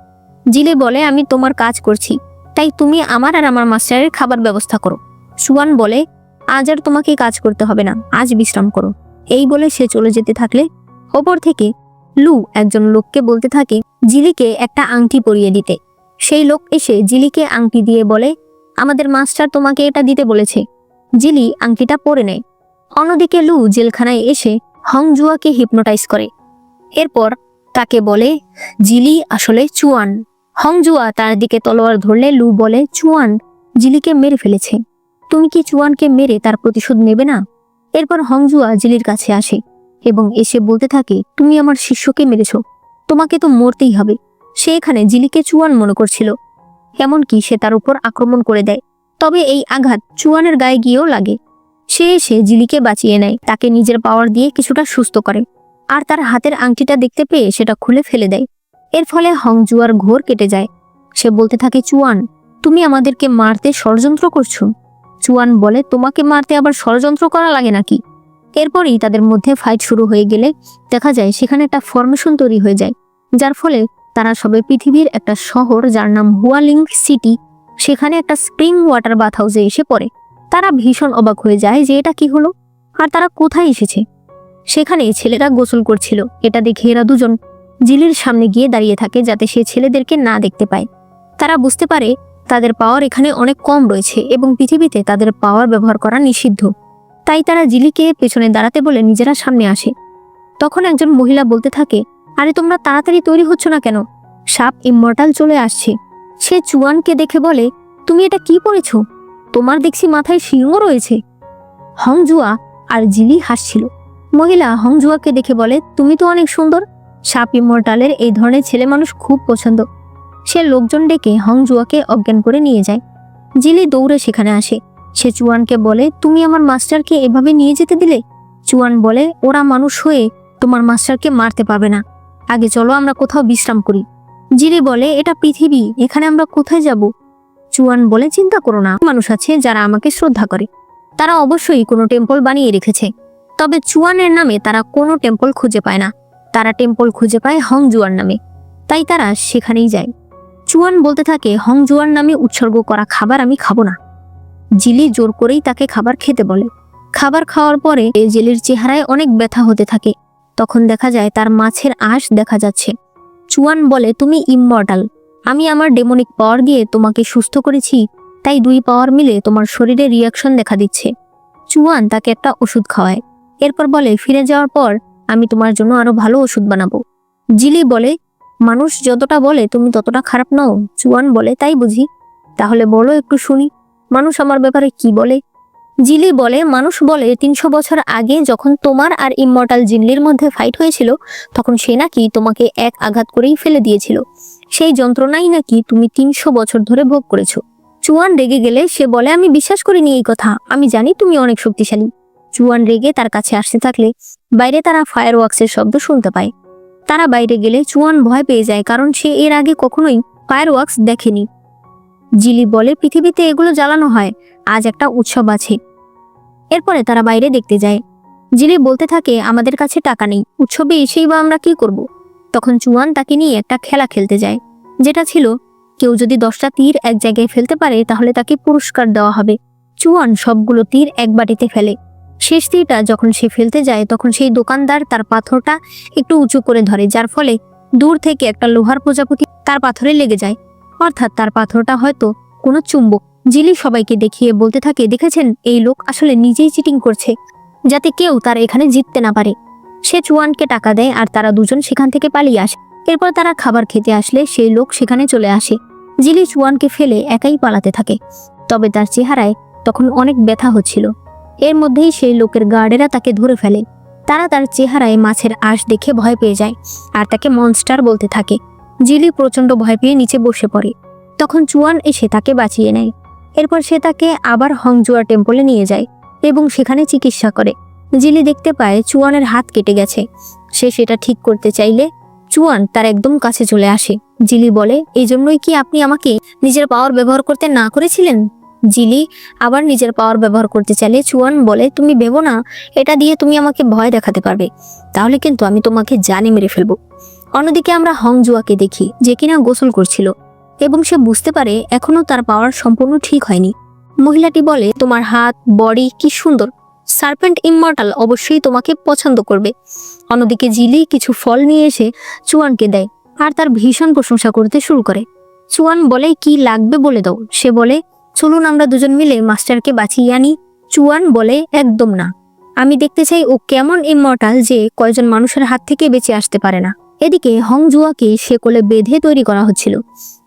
জিলি বলে, আমি তোমার কাজ করছি, তাই তুমি আমার আর আমার মাস্টারের খাবার ব্যবস্থা করো। সুয়ান বলে, আজ আর তোমাকে কাজ করতে হবে না, আজ বিশ্রাম করো। এই বলে সে চলে যেতে থাকলে ওপর থেকে লু একজন লোককে বলতে থাকে জিলিকে একটা আংটি পরিয়ে দিতে। সেই লোক এসে জিলিকে আংটি দিয়ে বলে, আমাদের মাস্টার তোমাকে এটা দিতে বলেছে। জিলি আংটিটা পরে নেয়। অন্যদিকে লু জেলখানায় এসে হংজুয়াকে হিপনোটাইজ করে। এরপর তাকে বলে, জিলি আসলে চুয়ান। হংজুয়া তার দিকে তলোয়ার ধরলে লু বলে, চুয়ান জিলিকে মেরে ফেলেছে, তুমি কি চুয়ানকে মেরে তার প্রতিশোধ নেবে না? এরপর হংজুয়া জিলির কাছে আসে এবং এসে বলতে থাকে, তুমি আমার শিষ্যকে মেরেছ, তোমাকে তো মরতেই হবে। সে এখানে জিলিকে চুয়ান মনে করছিল, এমনকি সে তার উপর আক্রমণ করে দেয়। তবে এই আঘাত চুয়ানের গায়ে গিয়েও লাগে। সে এসে জিলিকে বাঁচিয়ে নেয়, তাকে নিজের পাওয়ার দিয়ে কিছুটা সুস্থ করে, আর তার হাতের আংটিটা দেখতে পেয়ে সেটা খুলে ফেলে দেয়। এর ফলে হংজুয়ার ঘোর কেটে যায়। সে বলতে থাকে, চুয়ান তুমি আমাদেরকে মারতে ষড়যন্ত্র করছো। চুয়ান বলে, তোমাকে মারতে আবার ষড়যন্ত্র করা লাগে নাকি? এরপরই তাদের মধ্যে ফাইট শুরু হয়ে গেলে দেখা যায় সেখানে একটা ফরমেশন তৈরি হয়ে যায়, যার ফলে তারা সবে পৃথিবীর একটা শহর যার নাম হুয়ালিং সিটি, সেখানে একটা স্প্রিং ওয়াটার বাথ হাউসে এসে পড়ে। তারা ভীষণ অবাক হয়ে যায় যে এটা কি হলো, আর তারা কোথায় এসেছে। সেখানে ছেলেরা গোসল করছিল। এটা দেখে এরা দুজন জিলির সামনে গিয়ে দাঁড়িয়ে থাকে যাতে সে ছেলেদেরকে না দেখতে পায়। তারা বুঝতে পারে তাদের পাওয়ার এখানে অনেক কম রয়েছে এবং পৃথিবীতে তাদের পাওয়ার ব্যবহার করা নিষিদ্ধ। তাই তারা জিলিকে পেছনে দাঁড়াতে বলে নিজেরা সামনে আসে। তখন একজন মহিলা বলতে থাকে, আরে তোমরা তাড়াতাড়ি তৈরি হচ্ছ না কেন, সাপ ইমমর্টাল চলে আসছে। সে চুয়ানকে দেখে বলে, তুমি এটা কি পরেছ? তোমার দেখছি মাথায় সিংহ রয়েছে। হংজুয়া আর জিলি হাসছিল। মহিলা হংজুয়াকে দেখে বলে, তুমি তো অনেক সুন্দর, সাপ ইমমর্টালের এই ধরনের ছেলে মানুষ খুব পছন্দ। সে লোকজন ডেকে হংজুয়াকে অজ্ঞান করে নিয়ে যায়। জিলি দৌড়ে সেখানে আসে। সে চুয়ানকে বলে, তুমি আমার মাস্টারকে এভাবে নিয়ে যেতে দিলে? চুয়ান বলে, ওরা মানুষ হয়ে তোমার মাস্টারকে মারতে পারবে না, আগে চলো আমরা কোথাও বিশ্রাম করি। জিলি বলে, এটা পৃথিবী, এখানে আমরা কোথায় যাব? চুয়ান বলে, চিন্তা করো না, মানুষ আছে যারা আমাকে শ্রদ্ধা করে, তারা অবশ্যই কোনো টেম্পল বানিয়ে রেখেছে। তবে চুয়ানের নামে তারা কোনো টেম্পল খুঁজে পায় না, তারা টেম্পল খুঁজে পায় হংজুয়ার নামে, তাই তারা সেখানেই যায়। চুয়ান বলতে থাকে, হংজুয়ার নামে উৎসর্গ করা খাবার আমি খাবো না। জিলি জোর করেই তাকে খাবার খেতে বলে। খাবার খাওয়ার পরে জিলির চেহারায় অনেক ব্যথা হতে থাকে। তখন দেখা যায় তার মাছের আঁশ দেখা যাচ্ছে। চুয়ান বলে, তুমি ইমমর্টাল, আমি আমার ডেমনিক পাওয়ার দিয়ে তোমাকে সুস্থ করেছি, তাই দুই পাওয়ার মিলে তোমার শরীরে রিয়াকশন দেখা দিচ্ছে। চুয়ান তাকে একটা ওষুধ খাওয়ায়। এরপর বলে, ফিরে যাওয়ার পর আমি তোমার জন্য আরো ভালো ওষুধ বানাবো। জিলি বলে, মানুষ যতটা বলে তুমি ততটা খারাপ নও। চুয়ান বলে, তাই বুঝি? তাহলে বলো একটু শুনি, মানুষ আমার ব্যাপারে কি বলে? জিলি বলে, মানুষ বলে 300 বছর আগে যখন তোমার আর ইমমর্টাল জিনলির মধ্যে ফাইট হয়েছিল, তখন সে নাকি তোমাকে এক আঘাত করেই ফেলে দিয়েছিল। সেই যন্ত্রণাই নাকি তুমি 300 বছর ধরে ভোগ করেছো। চুয়ান রেগে গেলে সে বলে, আমি বিশ্বাস করিনি এই কথা, আমি জানি তুমি অনেক শক্তিশালী। চুয়ান রেগে তার কাছে আসতে থাকলে বাইরে তারা ফায়ার ওয়ার্কসের শব্দ শুনতে পায়। তারা বাইরে গেলে চুয়ান ভয় পেয়ে যায়, কারণ সে এর আগে কখনোই ফায়ার ওয়ার্কস দেখেনি। জিলি বলে, পৃথিবীতে এগুলো জ্বালানো হয়, আজ একটা উৎসব আছে। এরপরে তারা বাইরে দেখতে যায়। জিলি বলতে থাকে, আমাদের কাছে টাকা নেই, উৎসবে এসেই বা আমরা কি করব? তখন চুয়ান তাকে নিয়ে একটা খেলা খেলতে যায়, যেটা ছিল কেউ যদি 10টা তীর এক জায়গায় ফেলতে পারে তাহলে তাকে পুরস্কার দেওয়া হবে। চুয়ান সবগুলো তীর এক বাটিতে ফেলে। শেষ তীরটা যখন সে ফেলতে যায় তখন সেই দোকানদার তার পাথরটা একটু উঁচু করে ধরে, যার ফলে দূর থেকে একটা লোহার প্রজাপতি তার পাথরে লেগে যায়। অর্থাৎ তার পাথরটা হয়তো কোনো চুম্বক। জিলি সবাইকে দেখিয়ে বলতে থাকে, দেখেছেন, এই লোক আসলে নিজেই চিটিং করছে যাতে কেউ তার এখানে জিততে না পারে। সে চুয়ানকে টাকা দেয় আর তারা দুজন সেখান থেকে পালিয়ে আসে। এরপর তারা খাবার খেতে আসলে সেই লোক সেখানে চলে আসে। জিলি চুয়ানকে ফেলে একাই পালাতে থাকে, তবে তার চেহারায় তখন অনেক ব্যথা হচ্ছিল। এর মধ্যেই সেই লোকের গার্ডেরা তাকে ধরে ফেলে। তারা তার চেহারায় মাছের আঁশ দেখে ভয় পেয়ে যায় আর তাকে মনস্টার বলতে থাকে। জিলি প্রচন্ড ভয় পেয়ে নিচে বসে পড়ে। তখন চুয়ান এসে তাকে বাঁচিয়ে নেয়। এরপর সে তাকে আবার হংজুয়া টেম্পলে নিয়ে যায় এবং সেখানে চিকিৎসা করে। জিলি দেখতে পায় চুয়ানের হাত কেটে গেছে। সে সেটা ঠিক করতে চাইলে চুয়ান তার একদম কাছে চলে আসে। জিলি বলে, এই জন্যই কি আপনি আমাকে নিজের পাওয়ার ব্যবহার করতে না করেছিলেন? জিলি আবার নিজের পাওয়ার ব্যবহার করতে চাইলে চুয়ান বলে, তুমি ভেবো না এটা দিয়ে তুমি আমাকে ভয় দেখাতে পারবে, তাহলে কিন্তু আমি তোমাকে জানে মেরে ফেলবো। অন্যদিকে আমরা হংজুয়াকে দেখি, যে কিনা গোসল করছিল এবং সে বুঝতে পারে এখনো তার পাওয়ার সম্পূর্ণ ঠিক হয়নি। মহিলাটি বলে, তোমার হাত, বডি কি সুন্দর, সার্পেন্ট ইমমর্টাল অবশ্যই তোমাকে পছন্দ করবে। অন্যদিকে জিলি কিছু ফল নিয়ে এসে চুয়ানকে দেয় আর তার ভীষণ প্রশংসা করতে শুরু করে। চুয়ান বলে, কি লাগবে বলে দাও। সে বলে, চলুন আমরা দুজন মিলে মাস্টারকে বাঁচিয়ে আনি। চুয়ান বলে, একদম না, আমি দেখতে চাই ও কেমন ইমমর্টাল যে কয়জন মানুষের হাত থেকে বেঁচে আসতে পারে না। এদিকে হংজুয়াকে সে কোলে বেঁধে তৈরি করা হচ্ছিল।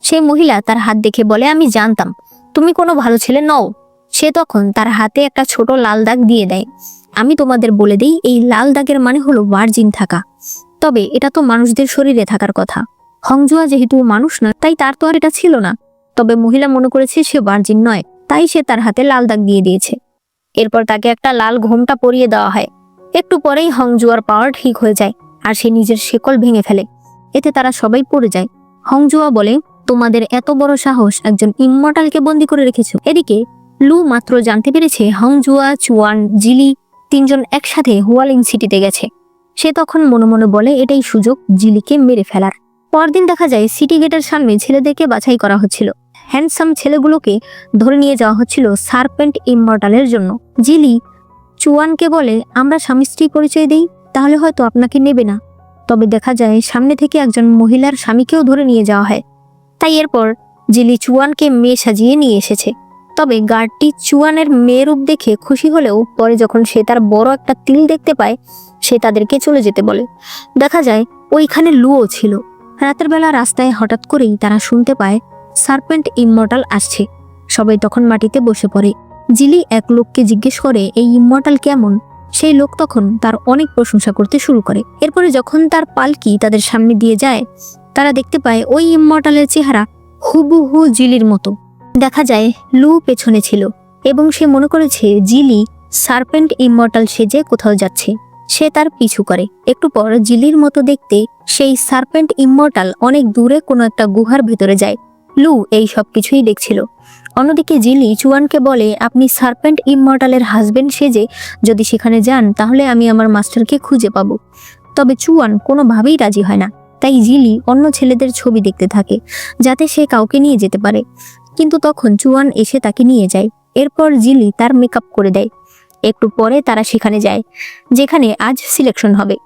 সেই মহিলা তার হাত দেখে বলে, আমি জানতাম তুমি কোনো ভালো ছেলে নও। সে তখন তার হাতে একটা ছোট লাল দাগ দিয়ে দেয়। আমি তোমাদের বলে দিই, এই লাল দাগের মানে হলো ভার্জিন থাকা, তবে এটা তো মানুষদের শরীরে থাকার কথা। হংজুয়া যেহেতু মানুষ না, তাই তার তো আর এটা ছিল না। তবে মহিলা মনে করেছে সে ভার্জিন নয়, তাই সে তার হাতে লাল দাগ দিয়ে দিয়েছে। এরপর তাকে একটা লাল ঘোমটা পরিয়ে দেওয়া হয়। একটু পরেই হংজুয়ার পাওয়ার ঠিক হয়ে যায় আর সে নিজের শেকল ভেঙে ফেলে। এতে তারা সবাই পড়ে যায়। হংজুয়া বলে, তোমাদের এত বড় সাহস, একজন ইমমর্টালকে বন্দি করে রেখেছো। এদিকে লু মাত্র জানতে পেরেছে হংজুয়া, চুয়ান, জিলি তিনজন একসাথে হুয়ালিং সিটিতে গেছে। সে তখন মনে মনে বলে, এটাই সুযোগ জিলিকে মেরে ফেলার। পরদিন দেখা যায় সিটি গেটের সামনে ছেলেদেরকে বাছাই করা হচ্ছিল। হ্যান্ডসাম ছেলেগুলোকে ধরে নিয়ে যাওয়া হচ্ছিল সার্পেন্ট ইমমর্টালের জন্য। জিলি চুয়ানকে বলে, আমরা স্বামী স্ত্রী পরিচয় দেই, তাহলে হয়তো আপনাকে নেবে না। তবে দেখা যায় সামনে থেকে একজন মহিলার স্বামীকেও ধরে নিয়ে যাওয়া হয়। তাই এরপর জিলি চুয়ানকে মেয়ে সাজিয়ে নিয়ে এসেছে। তবে গার্ডটি চুয়ানের মেয়ে রূপ দেখে খুশি হলেও পরে যখন সে তার বড় একটা তিল দেখতে পায়, সে তাদেরকে চলে যেতে বলে। দেখা যায় ওইখানে লুও ছিল। রাতের বেলা রাস্তায় হঠাৎ করেই তারা শুনতে পায় সার্পেন্ট ইমমর্টাল আসছে। সবাই তখন মাটিতে বসে পড়ে। জিলি এক লোককে জিজ্ঞেস করে, এই ইমমর্টাল কেমন? সেই লোক তখন তার অনেক প্রশংসা করতে শুরু করে। এরপরে যখন তার পালকি তাদের সামনে দিয়ে যায়, তারা দেখতে পায় ওই ইমমর্টালের চেহারা হুবহু জিলির মতো। দেখা যায় লু পেছনে ছিল এবং সে মনে করেছে জিলি সার্পেন্ট ইমমর্টাল সেজে কোথাও যাচ্ছে। সে তার পিছু করে। একটু পর জিলির মতো দেখতে সেই সার্পেন্ট ইমমর্টাল অনেক দূরে কোনো একটা গুহার ভেতরে যায়। লু এই সব কিছুই দেখছিল। অন্যদিকে জিলি চুয়ানকে বলে, আপনি সার্পেন্ট ইমমর্টালের হাজবেন্ড সেজে যদি সেখানে যান তাহলে আমি আমার মাস্টারকে খুঁজে পাবো। তবে চুয়ান কোনোভাবেই রাজি হয় না। তাই জিলি অন্য ছেলেদের ছবি দেখতে থাকে যাতে সে কাউকে নিয়ে যেতে পারে। কিন্তু তখন চুয়ান এসে তাকে নিয়ে যায়। এরপর জিলি তার মেকআপ করে দেয়। একটু পরে তারা সেখানে যায় যেখানে আজ সিলেকশন হবে।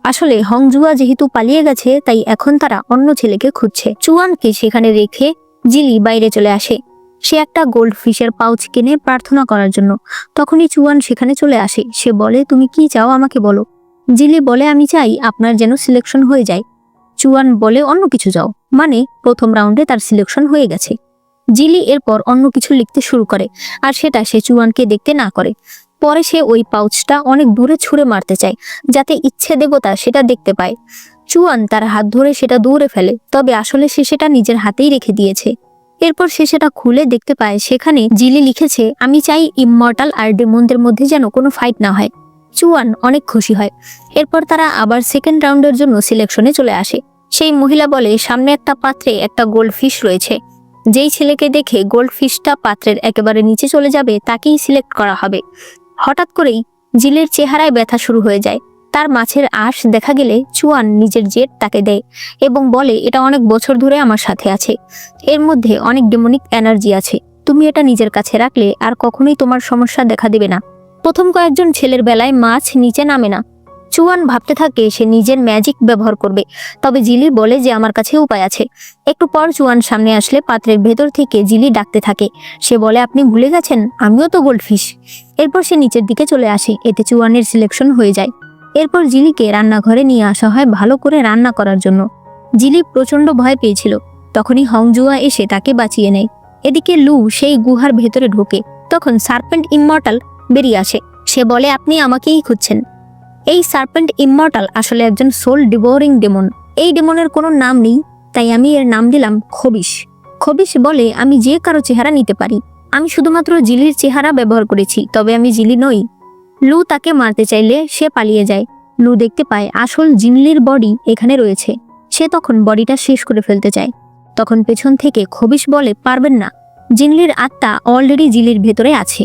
আসলে হংজুয়া যেহেতু পালিয়ে গেছে, তাই এখন তারা অন্য ছেলেকে খুঁজছে। চুয়ানকে সেখানে রেখে জিলি বাইরে চলে আসে। সে একটা গোল্ড ফিশের পাউচ কিনে প্রার্থনা করার জন্য। তখনই চুয়ান সেখানে চলে আসে। সে বলে, তুমি কি চাও আমাকে বলো। জিলি বলে, আমি চাই আপনার যেন সিলেকশন হয়ে যায়। চুয়ান বলে, অন্য কিছু চাও? মানে প্রথম রাউন্ডে তার সিলেকশন হয়ে গেছে। জিলি এরপর অন্য কিছু লিখতে শুরু করে আর সেটা সে চুয়ানকে দেখতে না করে। পরে সে ওই পাউচটা অনেক দূরে ছুঁড়ে মারতে চায় যাতে ইচ্ছে দেবতা সেটা দেখতে পায়। চুয়ান তার হাত ধরে সেটা দূরে ফেলে, তবে আসলে সে সেটা নিজের হাতেই রেখে দিয়েছে। এরপর সে সেটা খুলে দেখতে পায় সেখানে জিলি লিখেছে, আমি চাই ইমমর্টাল আর ডেমনদের মধ্যে যেন কোনো ফাইট না হয়। চুয়ান অনেক খুশি হয়। এরপর তারা আবার সেকেন্ড রাউন্ডের জন্য সিলেকশনে চলে আসে। সেই মহিলা বলে, সামনে একটা পাত্রে একটা গোল্ড ফিশ রয়েছে। যেই ছেলেকে দেখে গোল্ড ফিশটা পাত্রের একেবারে নিচে চলে যাবে তাকেই সিলেক্ট করা হবে। হঠাৎ করেই জিলের চেহারায় ব্যথা শুরু হয়ে যায়। তার মাছের আঁশ দেখা গেলে চুয়ান নিজের জেট তাকে দেয় এবং বলে এটা অনেক বছর ধরে আমার সাথে আছে, এর মধ্যে অনেক ডেমনিক এনার্জি আছে, তুমি এটা নিজের কাছে রাখলে আর কখনোই তোমার সমস্যা দেখা দেবে না। প্রথম কয়েকজন ছেলের বেলায় মাছ নিচে নামে না। চুয়ান ভাবতে থাকে সে নিজের ম্যাজিক ব্যবহার করবে, তবে জিলি বলে যে আমার কাছে উপায় আছে। একটু পর চুয়ান সামনে আসলে পাত্রের ভেতর থেকে জিলি ডাকতে থাকে। সে বলে আপনি ভুলে গেছেন, আমিও তো গোল্ডফিশ। এরপর সে নিচের দিকে চলে আসে, এতে চুয়ানের সিলেকশন হয়ে যায়। এরপর জিলিকে রান্নাঘরে নিয়ে আসা হয় ভালো করে রান্না করার জন্য। জিলি প্রচন্ড ভয় পেয়েছিল, তখনই হংজুয়া এসে তাকে বাঁচিয়ে নেয়। এদিকে লু সেই গুহার ভেতরে ঢোকে, তখন সার্পেন্ট ইমমর্টাল বেরিয়ে আসে। সে বলে আপনি আমাকেই খুঁজছেন। এই সার্পেন্ট ইমমর্টাল আসলে একজন সোল ডিভোরিং ডেমন। এই ডেমনের কোনো নাম নেই, তাই আমি এর নাম দিলাম খবিশ। খবিশ বলে আমি যে কারো চেহারা নিতে পারি, আমি শুধুমাত্র জিলির চেহারা ব্যবহার করেছি, তবে আমি জিলি নই। লু তাকে মারতে চাইলে সে পালিয়ে যায়। লু দেখতে পায় আসল জিনলির বডি এখানে রয়েছে। সে তখন বডিটা শেষ করে ফেলতে চায়, তখন পেছন থেকে খবিশ বলে পারবেন না, জিনলির আত্মা অলরেডি জিলির ভেতরে আছে।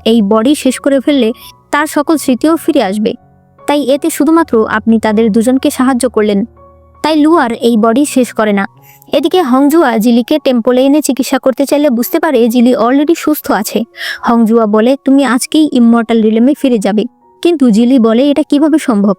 এই বডি শেষ করে ফেললে তার সকল স্মৃতিও ফিরে আসবে, তাই এতে শুধুমাত্র আপনি তাদের দুজনকে সাহায্য করলেন। তাই লু আর এই বডি শেষ করে না। এদিকে হংজুয়া জিলিকে টেম্পলে এনে চিকিৎসা করতে চাইলে বুঝতে পারে জিলি অলরেডি সুস্থ আছে। হংজুয়া বলে তুমি আজকেই ইমমর্টাল রিলেমে ফিরে যাবে, কিন্তু জিলি বলে এটা কিভাবে সম্ভব?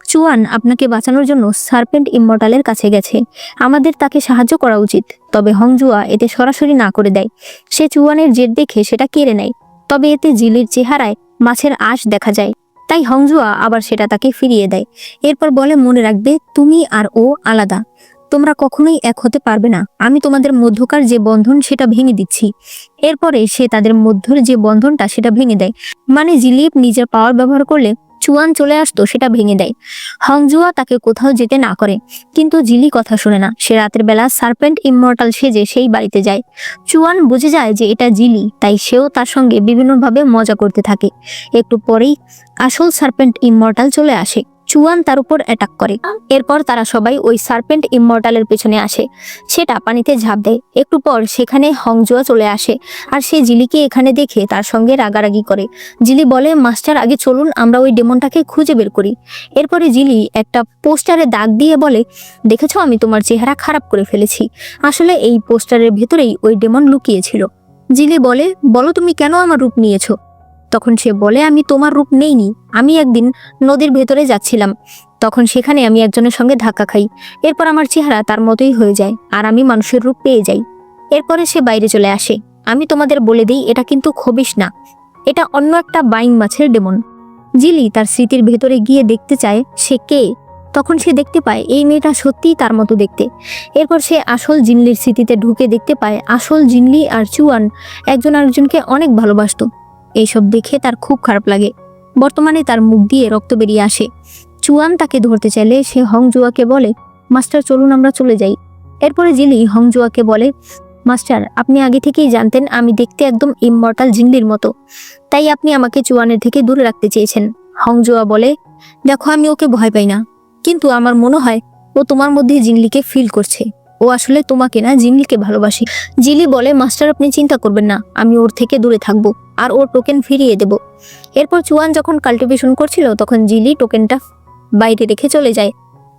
চুয়ান আপনাকে বাঁচানোর জন্য সার্পেন্ট ইমমর্টালের কাছে গেছে, আমাদের তাকে সাহায্য করা উচিত। তবে হংজুয়া এতে সরাসরি না করে দেয়। সে চুয়ানের জেদ দেখে সেটা কেড়ে নেয়, তবে এতে জিলির চেহারায় মাছের আঁশ দেখা যায়, তাই হংজুয়া আবার সেটা তাকে ফিরিয়ে দেয়। এরপর বলে মনে রাখবে তুমি আর ও আলাদা, তোমরা কখনোই এক হতে পারবে না, আমি তোমাদের মধ্যকার যে বন্ধন সেটা ভেঙে দিচ্ছি। এরপরে সে তাদের মধ্যের যে বন্ধনটা সেটা ভেঙে দেয়, মানে জিলিপ নিজের পাওয়ার ব্যবহার করলে চুয়ান চলে আসতো সেটা ভেঙে দেয়। হংজুয়া তাকে কোথাও যেতে না করে, কিন্তু জিলি কথা শুনে না। সে রাতের বেলা সার্পেন্ট ইমমর্টাল সেজে সেই বাড়িতে যায়। চুয়ান বুঝে যায় যে এটা জিলি, তাই সেও তার সঙ্গে বিভিন্নভাবে মজা করতে থাকে। একটু পরেই আসল সার্পেন্ট ইমমর্টাল চলে আসে। চুয়ান তার উপর অ্যাটাক করে। এরপর তারা সবাই ওই সার্পেন্ট ইমমর্টালের পেছনে আসে, সেটা পানিতে ঝাঁপ দেয়। একটু পর সেখানে হংজুয়া চলে আসে, আর সে জিলিকে এখানে দেখে তার সঙ্গে রাগারাগি করে। জিলি বলে মাস্টার আগে চলুন আমরা ওই ডেমনটাকে খুঁজে বের করি। এরপরে জিলি একটা পোস্টারে দাগ দিয়ে বলে দেখেছো আমি তোমার চেহারা খারাপ করে ফেলেছি, আসলে এই পোস্টারের ভেতরেই ওই ডেমন লুকিয়েছিল। জিলি বলে বলো তুমি কেন আমার রূপ নিয়েছো? তখন সে বলে আমি তোমার রূপ নেইনি, আমি একদিন নদীর ভেতরে যাচ্ছিলাম, তখন সেখানে আমি একজনের সঙ্গে ধাক্কা খাই। এরপর আমার চেহারা তার মতোই হয়ে যায় আর আমি মানুষের রূপ পেয়ে যাই। এরপরে সে বাইরে চলে আসে। আমি তোমাদের বলে দিই এটা কিন্তু খবিশ না, এটা অন্য একটা বাইং মাছের ডেমন। জিলি তার স্মৃতির ভেতরে গিয়ে দেখতে চায় সে কে, তখন সে দেখতে পায় এই মেয়েটা সত্যিই তার মতো দেখতে। এরপর সে আসল জিনলির স্মৃতিতে ঢুকে দেখতে পায় আসল জিনলি আর চুয়ান একজন আরেকজনকে অনেক ভালোবাসতো। এইসব দেখে তার খুব খারাপ লাগে। বর্তমানে তার মুখ দিয়ে রক্ত বেরিয়ে আসে। চুয়ান তাকে ধরতে চাইলে সে হংজুয়াকে বলে মাস্টার চলুন আমরা চলে যাই। এরপরে জিলি হংজুয়াকে বলে মাস্টার আপনি আগে থেকেই জানতেন আমি দেখতে একদম ইমমর্টাল জিনলির মতো, তাই আপনি আমাকে চুয়ানের থেকে দূরে রাখতে চেয়েছেন। হংজুয়া বলে দেখো আমি ওকে ভয় পাই না, কিন্তু আমার মনে হয় ও তোমার মধ্যে জিনলিকে ফিল করছে, ও আসলে তোমাকে না জিনলিকে ভালোবাসে। জিলি বলে মাস্টার আপনি চিন্তা করবেন না, আমি ওর থেকে দূরে থাকবো আর ওর টোকেন ফিরিয়ে দেব। এরপর চুয়ান যখন কাল্টিভেশন করছিল তখন জিলি টোকেনটা বাইরে রেখে চলে যায়।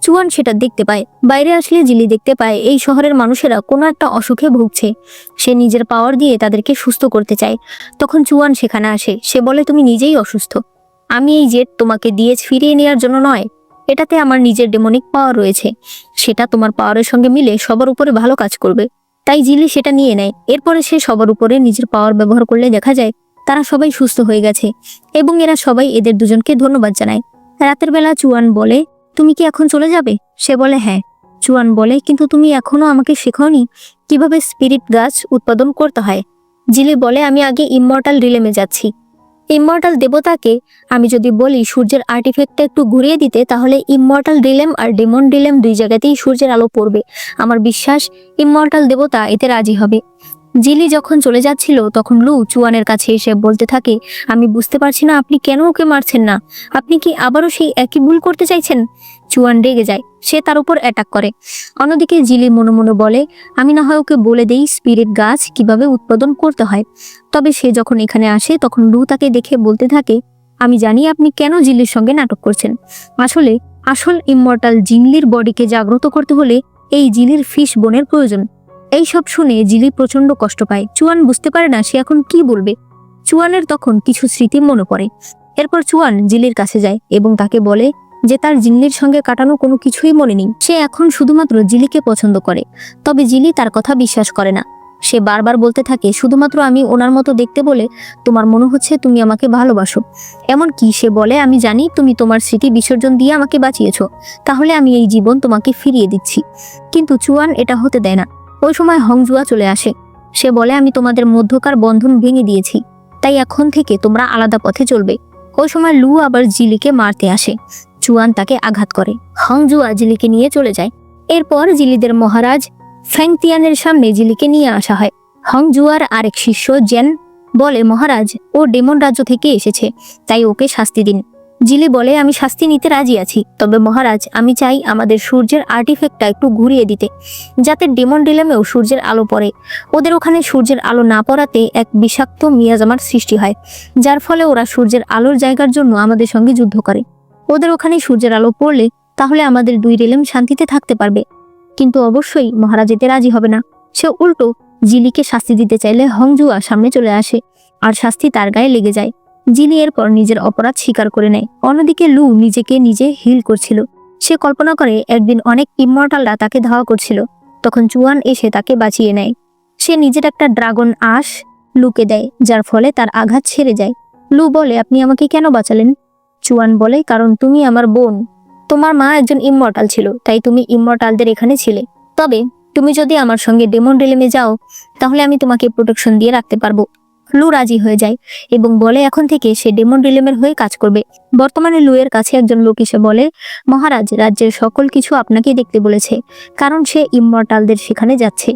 চুয়ান সেটা দেখতে পায়। বাইরে আসলে জিলি দেখতে পায় এই শহরের মানুষেরা কোনো একটা অসুখে ভুগছে। সে নিজের পাওয়ার দিয়ে তাদেরকে সুস্থ করতে চায়। তখন চুয়ান সেখানে আসে। সে বলে তুমি নিজেই অসুস্থ, আমি এই জেট তোমাকে দিয়ে ফিরিয়ে নেওয়ার জন্য নয়, এটাতে আমার নিজের ডেমনিক পাওয়ার রয়েছে, সেটা তোমার পাওয়ারের সঙ্গে মিলে সবার উপরে ভালো কাজ করবে। তাই জিলি সেটা নিয়ে নেয়। এরপরে সে সবার উপরে নিজের পাওয়ার ব্যবহার করলে দেখা যায় তারা সবাই সুস্থ হয়ে গেছে এবং এরা সবাই এদের দুজনকে ধন্যবাদ জানায়। রাতের বেলা চুয়ান বলে তুমি কি এখন চলে যাবে? সে বলে হ্যাঁ। চুয়ান বলে কিন্তু তুমি এখনো আমাকে শেখাওনি কিভাবে স্পিরিট গাছ উৎপাদন করতে হয়। জিলি বলে আমি আগে ইমমর্টাল রিলেমে যাচ্ছি। ইমমর্টাল দেবতাকে আমি যদি বলি সূর্যের আর্টিফ্যাক্টটা একটু ঘুরিয়ে দিতে, তাহলে ইমমর্টাল রিলেম আর ডেমন রিলেম দুই জায়গাতেই সূর্যের আলো পড়বে। আমার বিশ্বাস ইমমর্টাল দেবতা এতে রাজি হবে। জিলি যখন চলে যাচ্ছিল তখন লু চুয়ানের কাছে এসে বলতে থাকে আমি বুঝতে পারছি না আপনি কেন ওকে মারছেন না, আপনি কি আবারও সেই একই ভুল করতে চাইছেন? চুয়ান রেগে যায়, সে তার উপর অ্যাটাক করে। অন্যদিকে জিলি মনে মনে বলে আমি না হয় ওকে বলে দেই স্পিরিট গাছ কিভাবে উৎপাদন করতে হয়। তবে সে যখন এখানে আসে তখন লু তাকে দেখে বলতে থাকে আমি জানি আপনি কেন জিল্লির সঙ্গে নাটক করছেন। আসলে আসল ইমমর্টাল জিনলির বডিকে জাগ্রত করতে হলে এই জিলির ফিশ বোনের প্রয়োজন। এই সব শুনে জিলি প্রচন্ড কষ্ট পায়। চুয়ান বুঝতে পারে না সে এখন কি বলবে। চুয়ানের তখন কিছু স্মৃতি মনে পড়ে। এরপর চুয়ান জিলির কাছে যায় এবং তাকে বলে যে তার জিল্লির সঙ্গে কাটানো কোনো কিছুই মনে নেই। সে এখন শুধুমাত্র জিলিকে পছন্দ করে। তবে জিলি তার কথা বিশ্বাস করে না। সে বারবার বলতে থাকে, শুধুমাত্র আমি ওনার মতো দেখতে বলে তোমার মনে হচ্ছে তুমি আমাকে ভালোবাসো। এমনকি সে বলে, আমি জানি তুমি তোমার স্মৃতি বিসর্জন দিয়ে আমাকে বাঁচিয়েছো, তাহলে আমি এই জীবন তোমাকে ফিরিয়ে দিচ্ছি। কিন্তু চুয়ান এটা হতে দেয় না। ওই সময় হংজুয়া চলে আসে। সে বলে, আমি তোমাদের মধ্যকার বন্ধন ভেঙে দিয়েছি, তাই এখন থেকে তোমরা আলাদা পথে চলবে। ওই সময় লু আবার জিলিকে মারতে আসে। চুয়ান তাকে আঘাত করে। হংজুয়া জিলিকে নিয়ে চলে যায়। এরপর জিলিদের মহারাজ ফ্যাংতিয়ানের সামনে জিলিকে নিয়ে আসা হয়। হংজুয়ার আরেক শিষ্য জেন বলে, মহারাজ ও ডেমন রাজ্য থেকে এসেছে, তাই ওকে শাস্তি দিন। জিলি বলে, আমি শাস্তি নিতে রাজি আছি, তবে মহারাজ আমি চাই আমাদের সূর্যের আর্টিফ্যাক্টটা একটু ঘুরিয়ে দিতে, যাতে ডেমন রিলেমেও সূর্যের আলো পড়ে। ওদের ওখানে সূর্যের আলো না পড়াতে এক বিষাক্ত মিয়াজামার সৃষ্টি হয়, যার ফলে ওরা সূর্যের আলোর জায়গার জন্য আমাদের সঙ্গে যুদ্ধ করে। ওদের ওখানে সূর্যের আলো পড়লে তাহলে আমাদের দুই রিলেম শান্তিতে থাকতে পারবে। কিন্তু অবশ্যই মহারাজ এতে রাজি হবে না। সে উল্টো জিলিকে শাস্তি দিতে চাইলে হংজুয়া সামনে চলে আসে আর শাস্তি তার গায়ে লেগে যায়। জিলি এরপর নিজের অপরাধ স্বীকার করে নেয়। অন্যদিকে লু নিজেকে নিজে হিল করছিল। সে কল্পনা করে একদিন অনেক ইমমর্টালরা তাকে ধাওয়া করছিল, তখন চুয়ান এসে তাকে বাঁচিয়ে নেয়। সে নিজের একটা ড্রাগন আঁশ লুকে দেয়, যার ফলে তার আঘাত ছেড়ে যায়। লু বলে, আপনি আমাকে কেন বাঁচালেন? চুয়ান বলে, কারণ তুমি আমার বোন। তোমার মা একজন ইমমর্টাল ছিল, তাই তুমি ইমমর্টালদের এখানে ছিলে। তবে তুমি যদি আমার সঙ্গে ডেমন রিলেমে যাও, তাহলে আমি তোমাকে প্রোটেকশন দিয়ে রাখতে পারবো। লু রাজি হয়ে যায় এবং বলে এখন থেকে সে ডেমন রিলেমের হয়ে কাজ করবে। বর্তমানে লু এর কাছে একজন লোক এসে বলে, মহারাজ রাজ্যের সকল কিছু আপনাকে দেখতে বলেছে, কারণ সে ইমমর্টালদের সেখানে যাচ্ছে।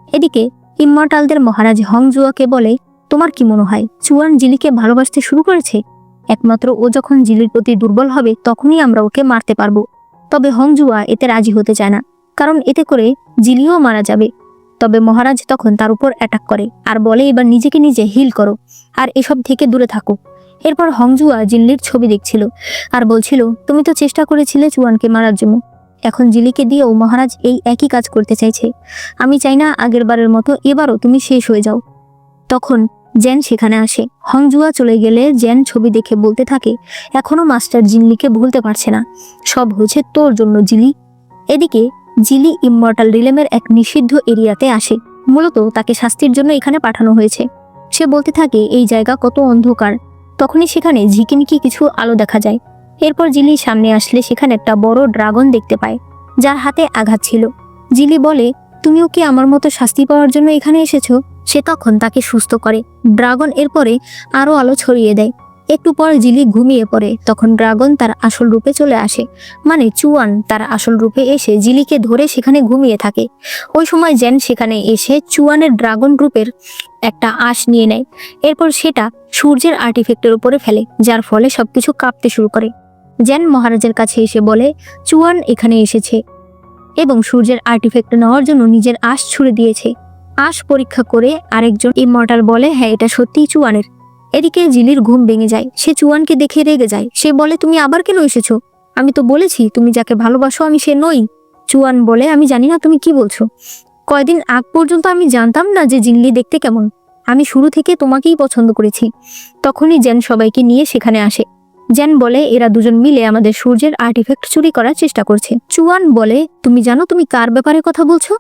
এদিকে ইমমর্টালদের মহারাজ হংজুয়াকে বলে, তোমার কি মনে হয় চুয়ান জিলিকে ভালোবাসতে শুরু করেছে? একমাত্র ও যখন জিলির প্রতি দুর্বল হবে তখনই আমরা ওকে মারতে পারবো। তবে হংজুয়া এতে রাজি হতে চায় না, কারণ এতে করে জিলিও মারা যাবে। তবে মহারাজ তখন তার উপর অ্যাটাক করে আর বলে, এবার নিজেকে নিজে হিল করো আর এসব থেকে দূরে থাকো। এরপর হংজুয়া জিল্লির ছবি দেখছিল আর বলছিল, তুমি তো চেষ্টা করেছিলে চুয়ানকে মারার জন্য, এখন জিলিকে দিয়েও মহারাজ এই একই কাজ করতে চাইছে। আমি চাই না আগের বারের মতো এবারও তুমি শেষ হয়ে যাও। তখন জেন সেখানে আসে। হংজুয়া চলে গেলে জেন ছবি দেখে বলতে থাকে, এখনো মাস্টার জিনলিকে ভুলতে পারছে না, সব হয়েছে তোর জন্য জিলি। এদিকে জিলি ইমমর্টাল রিলেমের এক নিষিদ্ধ এরিয়াতে আসে। মূলত তাকে শাস্তির জন্য এখানে পাঠানো হয়েছে। সে বলতে থাকে, এই জায়গা কত অন্ধকার। তখনই সেখানে ঝিকিমিকি কিছু আলো দেখা যায়। এরপর জিলি সামনে আসলে সেখানে একটা বড় ড্রাগন দেখতে পায়, যার হাতে আঘাত ছিল। জিলি বলে, তুমিও কি আমার মতো শাস্তি পাওয়ার জন্য এখানে এসেছো? সে তখন তাকে সুস্থ করে। ড্রাগন এরপরে আরো আলো ছড়িয়ে দেয়। একটু পর জিলি ঘুমিয়ে পড়ে। তখন ড্রাগন তার আসল রূপে চলে আসে, মানে চুয়ান তার আসল রূপে এসে জিলিকে ধরে সেখানে ঘুমিয়ে থাকে। ওই সময় জেন সেখানে এসে চুয়ানের ড্রাগন রূপের একটা আঁশ নিয়ে নেয়। এরপর সেটা সূর্যের আর্টিফ্যাক্টের উপরে ফেলে, যার ফলে সবকিছু কাঁপতে শুরু করে। জেন মহারাজের কাছে এসে বলে, চুয়ান এখানে এসেছে এবং সূর্যের আর্টিফ্যাক্ট নেওয়ার জন্য নিজের আঁশ ছুড়ে দিয়েছে। আঁশ পরীক্ষা করে আরেকজন ইমমর্টাল বলে, হ্যাঁ এটা সত্যিই চুয়ানের। এদিকে জিলির ঘুম ভেঙে যায়। সে চুয়ানকে দেখে রেগে যায়। সে বলে, তুমি আবার কেন এসেছো? আমি তো বলেছি তুমি যাকে ভালোবাসো আমি সে নই। চুয়ান বলে, আমি জানি না তুমি কি বলছো। কয়দিন আগ পর্যন্ত আমি জানতাম না যে জিনলি দেখতে কেমন। আমি শুরু থেকে তোমাকেই পছন্দ করেছি। তখনই জেন সবাইকে নিয়ে সেখানে আসে। জেন বলে, এরা দুজন মিলে আমাদের সূর্যের আর্টিফ্যাক্ট চুরি করার চেষ্টা করছে। চুয়ান বলে, তুমি জানো তুমি কার ব্যাপারে কথা বলছো?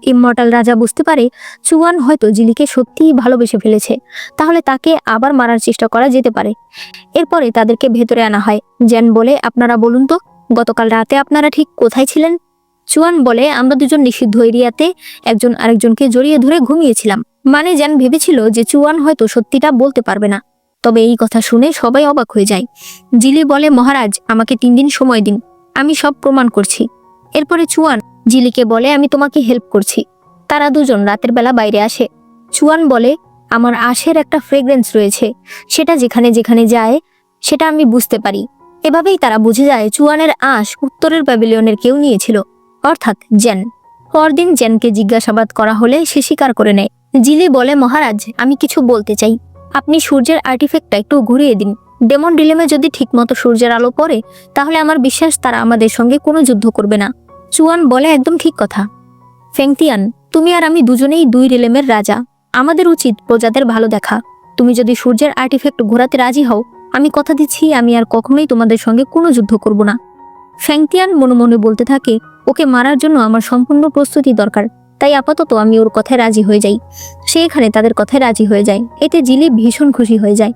ইমমর্টাল রাজা বুঝতে পারে চুয়ান হয়তো জিলিকে সত্যিই ভালোবেসে ফেলেছে, তাহলে তাকে আবার মারার চেষ্টা করা যেতে পারে। এরপরে তাদেরকে ভেতরে আনা হয়। জেন বলে, আপনারা বলুন তো গতকাল রাতে আপনারা ঠিক কোথায় ছিলেন? চুয়ান বলে, আমরা দুজন নিষিদ্ধ এরিয়াতে একজন আরেকজনকে জড়িয়ে ধরে ঘুমিয়েছিলাম। মানে জেন ভেবেছিল যে চুয়ান হয়তো সত্যিটা বলতে পারবে না। তবে এই কথা শুনে সবাই অবাক হয়ে যায়। জিলি বলে, মহারাজ আমাকে 3 দিন সময় দিন, আমি সব প্রমাণ করছি। এরপরে চুয়ান জিলিকে বলে, আমি তোমাকে হেল্প করছি। তারা দুজন রাতের বেলা বাইরে আসে। চুয়ান বলে, আমার আঁশের একটা ফ্রেগ্রেন্স রয়েছে, সেটা যেখানে যেখানে যায় সেটা আমি বুঝতে পারি। এভাবেই তারা বুঝে যায় চুয়ানের আঁশ উত্তরের প্যাভিলিয়নের কেউ নিয়েছিল, অর্থাৎ জেন। পরদিন জেনকে জিজ্ঞাসাবাদ করা হলে সে স্বীকার করে নেয়। জিলি বলে, মহারাজ আমি কিছু বলতে চাই, আপনি সূর্যের আর্টিফ্যাক্টটা একটু ঘুরিয়ে দিন। ডেমন ডিলেমে যদি ঠিকমতো সূর্যের আলো পড়ে তাহলে আমার বিশ্বাস তারা আমাদের সঙ্গে কোনো যুদ্ধ করবে না। চুয়ান বলে, একদম ঠিক কথা। ফেংতিয়ান, তুমি আর আমি দুজনেই 2 রিলেমের রাজা। আমাদের উচিত প্রজাদের ভালো দেখা। তুমি যদি সূর্যের আর্টিফ্যাক্ট ঘোরাতে রাজি হও, আমি কথা দিচ্ছি আমি আর কখনোই তোমাদের সঙ্গে কোনো যুদ্ধ করব না। ফেংতিয়ান মনে মনে বলতে থাকে, ওকে মারার জন্য আমার সম্পূর্ণ প্রস্তুতি দরকার, তাই আপাতত আমি ওর কথায় রাজি হয়ে যাই। সে এখানে তাদের কথায় রাজি হয়ে যায়। এতে জিলি ভীষণ খুশি হয়ে যায়।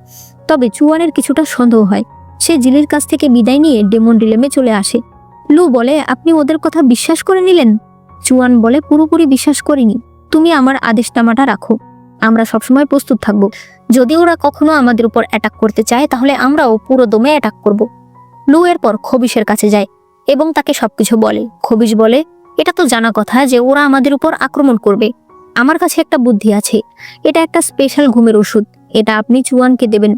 তবে চুয়ানের কিছুটা সন্দেহ হয়। সে জিলির কাছ থেকে বিদায় নিয়ে ডেমন ডিলেমে চলে আসে। লু বলে, আপনি ওদের কথা বিশ্বাস করে নিলেন? চুয়ান বলে, পুরোপুরি বিশ্বাস করিনি। তুমি আমার আদেশনামাটা রাখো, আমরা সবসময় প্রস্তুত থাকব। যদি ওরা কখনো আমাদের উপর অ্যাটাক করতে চায় তাহলে আমরাও পুরো দমে অ্যাটাক করব। লু এরপর খবিশের কাছে যায় এবং তাকে সবকিছু বলে। খবিশ বলে, এটা তো জানা কথা যে ওরা আমাদের উপর আক্রমণ করবে। আমার কাছে একটা বুদ্ধি আছে। এটা একটা স্পেশাল ঘুমের ওষুধ। এটা আপনি চুয়ানকে দেবেন।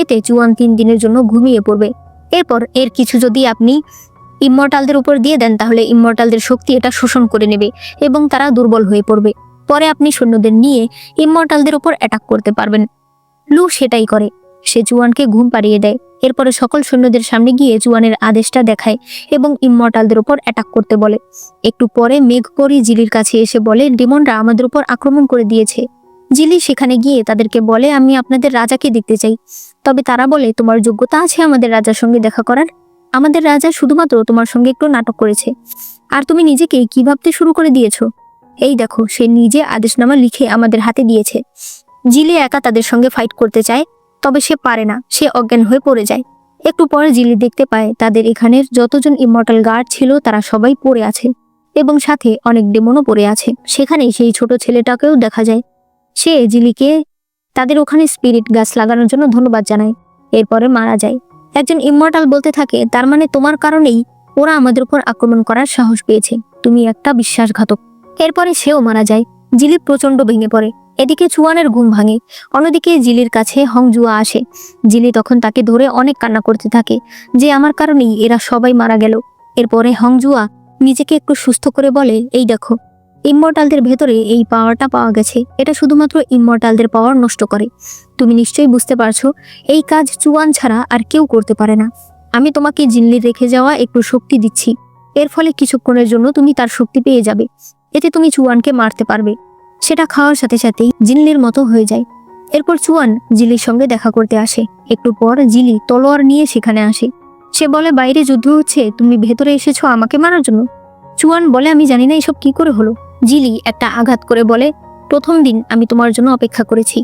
এতে চুয়ান 3 দিনের জন্য ঘুমিয়ে পড়বে। এরপর এর কিছু যদি আপনি ইমমর্টালদের উপর দিয়ে দেন তাহলে ইমমর্টালদের শক্তি এটা শোষণ করে নেবে এবং তারা দুর্বল হয়ে পড়বে। পরে আপনি সৈন্যদের নিয়ে ইমমর্টালদের উপর অ্যাটাক করতে পারবেন। লু সেটাই করে। সে চুয়ানকে ঘুম পাড়িয়ে দেয়। এরপরে সকল সৈন্যদের সামনে গিয়ে চুয়ানের আদেশটা দেখায় এবং ইমমর্টালদের উপর অ্যাটাক করতে বলে। একটু পরে মেঘপরি জিলির কাছে এসে বলে, ডেমনরা আমাদের উপর আক্রমণ করে দিয়েছে। জিলি সেখানে গিয়ে তাদেরকে বলে, আমি আপনাদের রাজাকে দেখতে চাই। তবে তারা বলে, তোমার যোগ্যতা আছে আমাদের রাজার সঙ্গে দেখা করার? আমাদের রাজা শুধুমাত্র তোমার সঙ্গে একটু নাটক করেছে। আর তুমি নিজেকে কি ভাবতে শুরু করে দিয়েছো? এই দেখো, সে নিজে আদেশনামা লিখে আমাদের হাতে দিয়েছে। জিলি একা তাদের সঙ্গে ফাইট করতে চায়, তবে সে পারে না। সে অজ্ঞান হয়ে পড়ে যায়। একটু পরে জিলি দেখতে পায় তাদের এখানের যতজন ইমমর্টাল গার্ড ছিল তারা সবাই পড়ে আছে এবং সাথে অনেক ডেমনও পড়ে আছে। সেখানে সেই ছোট ছেলেটাকেও দেখা যায়। সে জিলিকে তাদের ওখানে স্পিরিট গাছ লাগানোর জন্য ধন্যবাদ জানায়। এরপরে মারা যায়। একজন ইমমর্টাল বলতে থাকে, তার মানে তোমার কারণেই ওরা আমাদের উপর আক্রমণ করার সাহস পেয়েছে। তুমি একটা বিশ্বাসঘাতক। এরপরে সেও মারা যায়। জিলি প্রচন্ড ভেঙে পড়ে। এদিকে চুয়ানের ঘুম ভাঙে। অন্যদিকে জিলির কাছে হংজুয়া আসে। জিলি তখন তাকে ধরে অনেক কান্না করতে থাকে যে আমার কারণেই এরা সবাই মারা গেল। এরপরে হংজুয়া নিজেকে একটু সুস্থ করে বলে, এই দেখো, ইমমর্টালদের ভেতরে এই পাওয়ারটা পাওয়া গেছে। এটা শুধুমাত্র ইমমর্টালদের পাওয়ার নষ্ট করে। তুমি নিশ্চয়ই বুঝতে পারছো এই কাজ চুয়ান ছাড়া আর কেউ করতে পারে না। আমি তোমাকে জিল্লির রেখে যাওয়া একটু শক্তি দিচ্ছি। এর ফলে কিছুক্ষণের জন্য তুমি তার শক্তি পেয়ে যাবে। এতে তুমি চুয়ানকে মারতে পারবে। সেটা খাওয়ার সাথে সাথেই জিল্লির মতো হয়ে যায়। এরপর চুয়ান জিলির সঙ্গে দেখা করতে আসে। একটু পর জিলি তলোয়ার নিয়ে সেখানে আসে। সে বলে, বাইরে যুদ্ধ হচ্ছে, তুমি ভেতরে এসেছো আমাকে মারার জন্য? চুয়ান বলে, আমি জানি না এসব কি করে হলো। জিলি একটা আঘাত করে বলে, প্রথম দিন আমি তোমার জন্য অপেক্ষা করেছি।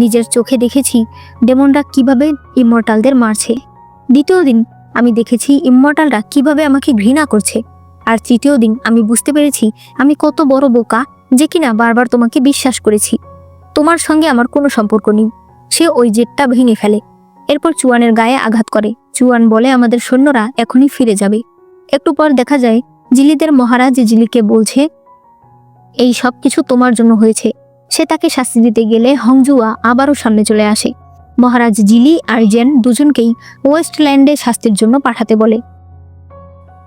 নিজের চোখে দেখেছি ডেমনরা কিভাবে ইমমর্টালদের মারছে। দ্বিতীয় দিন আমি দেখেছি ইমমর্টালরা কিভাবে আমাকে ঘৃণা করছে। আর তৃতীয় দিন আমি বুঝতে পেরেছি আমি কত বড় বোকা যে কিনা বারবার তোমাকে বিশ্বাস করেছি। তোমার সঙ্গে আমার কোনো সম্পর্ক নেই। সে ওই জেটটা ভেঙে ফেলে। এরপর চুয়ানের গায়ে আঘাত করে। চুয়ান বলে, আমাদের সৈন্যরা এখনই ফিরে যাবে। একটু পর দেখা যায় জিলিদের মহারাজ জিলিকে বলছে, এই সব কিছু তোমার জন্য হয়েছে। সে তাকে শাস্তি দিতে গেলে হংজুয়া আবারও সামনে চলে আসে। মহারাজ জিলি আর জেন দুজনকেই ওয়েস্টল্যান্ডে শাস্তির জন্য পাঠাতে বলে।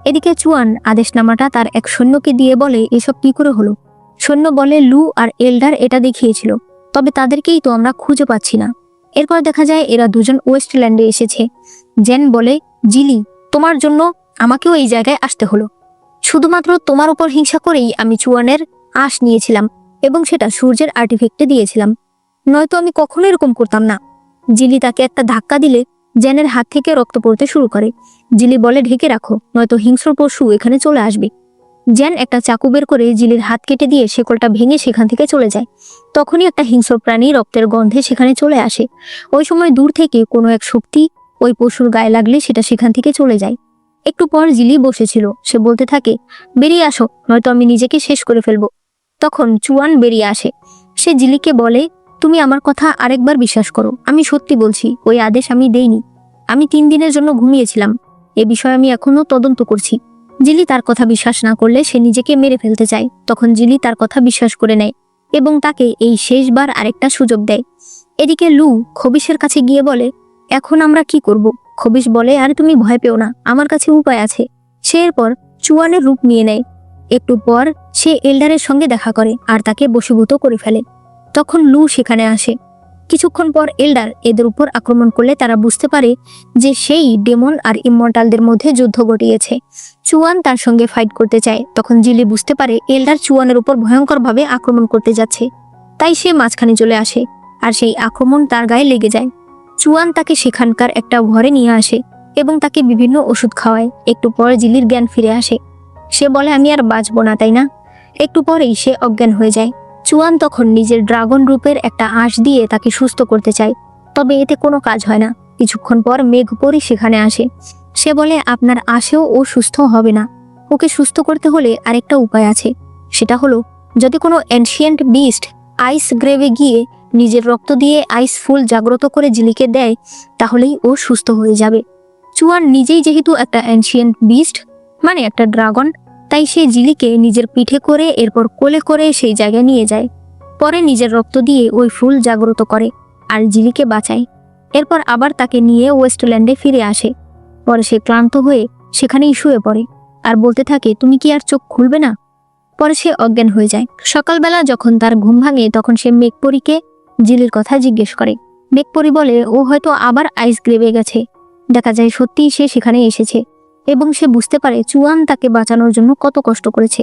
এদিকে চুয়ান আদেশনামাটা তার এক সৈন্যকে দিয়ে বলে, এসব কি করে হলো? সৈন্য বলে, লু আর এল্ডার এটা দেখিয়েছিল, তবে তাদেরকেই তো আমরা খুঁজে পাচ্ছি না। এরপর দেখা যায় এরা দুজন ওয়েস্টল্যান্ডে এসেছে। জেন বলে, জিলি, তোমার জন্য আমাকেও এই জায়গায় আসতে হলো। শুধুমাত্র তোমার উপর হিংসা করেই আমি চুয়ানের আঁশ নিয়েছিলাম এবং সেটা সূর্যের আর্টিফ্যাক্টে দিয়েছিলাম, নয়তো আমি কখনো এরকম করতাম না। জিলি তাকে একটা ধাক্কা দিলে জেনের হাত থেকে রক্ত পড়তে শুরু করে। জিলি বলে, ঢেকে রাখো, নয়তো হিংস্র পশু এখানে চলে আসবে। জেন একটা চাকু বের করে জিলির হাত কেটে দিয়ে শেকলটা ভেঙে সেখান থেকে চলে যায়। তখনই একটা হিংস্র প্রাণী রক্তের গন্ধে সেখানে চলে আসে। ওই সময় দূর থেকে কোনো এক শক্তি ওই পশুর গায়ে লাগলে সেটা সেখান থেকে চলে যায়। একটু পর জিলি বসেছিল। সে বলতে থাকে, বেরিয়ে আসো, নয়তো আমি নিজেকে শেষ করে ফেলবো। তখন চুয়ান বেরিয়ে আসে। সে জিলিকে বলে, তুমি আমার কথা আরেকবার বিশ্বাস করো। আমি সত্যি বলছি, ওই আদেশ আমি দেইনি। আমি 3 দিনের জন্য ঘুমিয়েছিলাম। এ বিষয়ে আমি এখনো তদন্ত করছি। জিলি তার কথা বিশ্বাস না করলে সে নিজেকে মেরে ফেলতে চায়। তখন জিলি তার কথা বিশ্বাস করে নেয় এবং তাকে এই শেষবার আরেকটা সুযোগ দেয়। এদিকে লু খবিশের কাছে গিয়ে বলে, এখন আমরা কি করব? খবিশ বলে, আরে তুমি ভয় পেও না, আমার কাছে উপায় আছে। সে এরপর চুয়ানের রূপ নিয়ে নেয়। একটু পর সে এল্ডারের সঙ্গে দেখা করে আর তাকে বশীভূত করে ফেলে। তখন লু সেখানে আসে। কিছুক্ষণ পর এল্ডার এদের উপর আক্রমণ করলে তারা বুঝতে পারে যে সেই ডেমন আর ইমমর্টালদের মধ্যে যুদ্ধ ঘটিয়েছে। চুয়ান তার সঙ্গে ফাইট করতে চায়। তখন জিলি বুঝতে পারে এল্ডার চুয়ানের উপর ভয়ঙ্করভাবে আক্রমণ করতে যাচ্ছে, তাই সে মাঝখানে চলে আসে আর সেই আক্রমণ তার গায়ে লেগে যায়। চুয়ান তাকে সেখানকার একটা ঘরে নিয়ে আসে এবং তাকে বিভিন্ন ওষুধ খাওয়ায়। একটু পর জিলির জ্ঞান ফিরে আসে। সে বলে, আমি আর বাঁচবো না, তাই না? একটু পরেই সে অজ্ঞান হয়ে যায়। চুয়ান তখন নিজের ড্রাগন রূপের একটা আঁশ দিয়ে তাকে সুস্থ করতে চায়, তবে এতে কোনো কাজ হয় না। কিছুক্ষণ পর মেঘপরি সেখানে আসে। সে বলে, আপনার আশেও ও সুস্থ হবে না। ওকে সুস্থ করতে হলে আরেকটা উপায় আছে। সেটা হলো, যদি কোনো এনশিয়েন্ট বিস্ট আইস গ্রেভে গিয়ে নিজের রক্ত দিয়ে আইস ফুল জাগ্রত করে জিলিকে দেয়, তাহলেই ও সুস্থ হয়ে যাবে। চুয়ান নিজেই যেহেতু একটা এনশিয়েন্ট বিস্ট, মানে একটা ড্রাগন, তাই সে জিলিকে নিজের পিঠে করে এরপর কোলে করে সেই জায়গায় নিয়ে যায়। পরে নিজের রক্ত দিয়ে ওই ফুল জাগ্রত করে আর জিলিকে বাঁচায়। এরপর আবার তাকে নিয়ে ওয়েস্টল্যান্ডে ফিরে আসে। পরে সে ক্লান্ত হয়ে সেখানেই শুয়ে পড়ে আর বলতে থাকে, তুমি কি আর চোখ খুলবে না? পরে সে অজ্ঞান হয়ে যায়। সকালবেলা যখন তার ঘুম ভাঙে তখন সে মেঘপরীকে জিলির কথা জিজ্ঞেস করে। মেঘপরী বলে ও হয়তো আবার আইস গ্রেভে গেছে। দেখা যায় সত্যিই সে সেখানে এসেছে এবং সে বুঝতে পারে চুয়ান তাকে বাঁচানোর জন্য কত কষ্ট করেছে।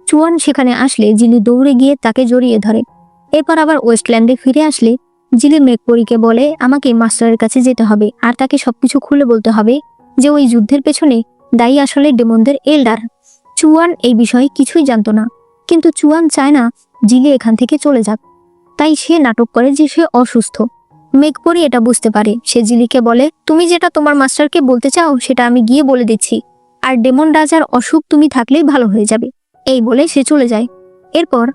চুয়ান সেখানে আসলে জিলি দৌড়ে গিয়ে তাকে জড়িয়ে ধরে। এরপর আবার ওয়েস্টল্যান্ডে ফিরে আসলে জিলি মেঘপরীকে বলে, আমাকে মাস্টারের কাছে যেতে হবে আর তাকে সবকিছু খুলে বলতে হবে যে ওই যুদ্ধের পেছনে দায়ী আসলে ডেমনদের এল্ডার। চুয়ান এই বিষয়ে কিছুই জানতো না, কিন্তু চুয়ান চায় না জিলি এখান থেকে চলে যাক, তাই সে নাটক করে যে সে অসুস্থ। মেঘপরি এটা বুঝতে পারে। সে জিলিকে বলে, তুমি যেটা তোমার মাস্টারকে বলতে চাও সেটা আমি গিয়ে বলে দিচ্ছি, আর ডেমন রাজার অসুখ তুমি থাকলেই ভালো হয়ে যাবে। এই বলে সে চলে যায়। এরপর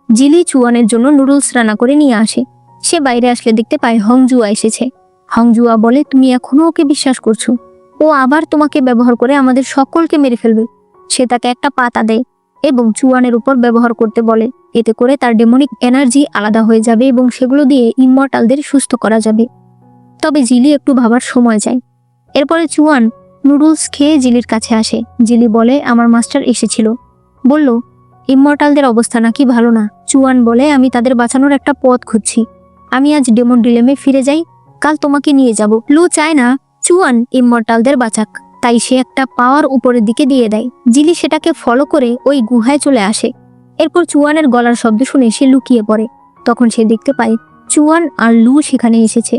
জিলি চুয়ানের জন্য নুডলস রান্না করে নিয়ে আসে। সে বাইরে আসলে দেখতে পায় হংজুয়া এসেছে। হংজুয়া বলে, তুমি এখনো ওকে বিশ্বাস করছো? ও আবার তোমাকে ব্যবহার করে আমাদের সকলকে মেরে ফেলবে। সে তাকে একটা পাতা দেয় এবং চুয়ানের উপর ব্যবহার করতে বলে। এতে করে তার ডেমনিক এনার্জি আলাদা হয়ে যাবে এবং সেগুলো দিয়ে ইমমর্টালদের সুস্থ করা যাবে। তবে জিলি একটু ভাবার সময় চায়। এরপরে চুয়ান নুডলস খেয়ে জিলির কাছে আসে। জিলি বলে, আমার মাস্টার এসেছিল, বলল ইমমর্টালদের অবস্থা নাকি ভালো না। চুয়ান বলে, আমি তাদের বাঁচানোর একটা পথ খুঁজছি। আমি আজ ডেমন রিলেমে ফিরে যাই, কাল তোমাকে নিয়ে যাব। লু চায় না চুয়ান ইমমর্টালদের বাঁচাক, তাই সে একটা পাওয়ার উপরের দিকে দিয়ে দেয়। জিলি সেটাকে ফলো করে ওই গুহায় চলে আসে। এরপর চুয়ানের গলার শব্দ শুনে সে লুকিয়ে পড়ে। তখন সে দেখতে পায় চুয়ান আর লু সেখানে এসেছে।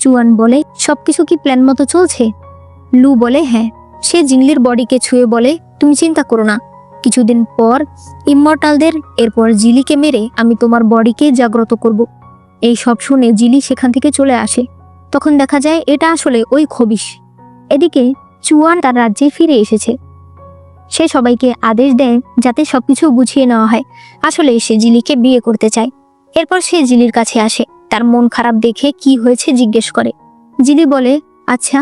চুয়ান বলে, সবকিছু কি প্ল্যান মতো চলছে? লু বলে, হ্যাঁ। সে জিংলির বডিকে ছুঁয়ে বলে, তুমি চিন্তা করো না, কিছুদিন পর ইমমর্টালদের, এরপর জিলিকে মেরে আমি তোমার বডিকে জাগ্রত করব। এই সব শুনে জিলি সেখান থেকে চলে আসে। তখন দেখা যায় এটা আসলে ওই খবিশ। এদিকে চুয়ান তার রাজ্যে ফিরে এসেছে। সে সবাইকে আদেশ দেয় যাতে সবকিছু গুছিয়ে নেওয়া হয়। আসলে সে জিলিকে বিয়ে করতে চায়। এরপর সে জিলির কাছে আসে, তার মন খারাপ দেখে কি হয়েছে জিজ্ঞেস করে। জিলি বলে, আচ্ছা,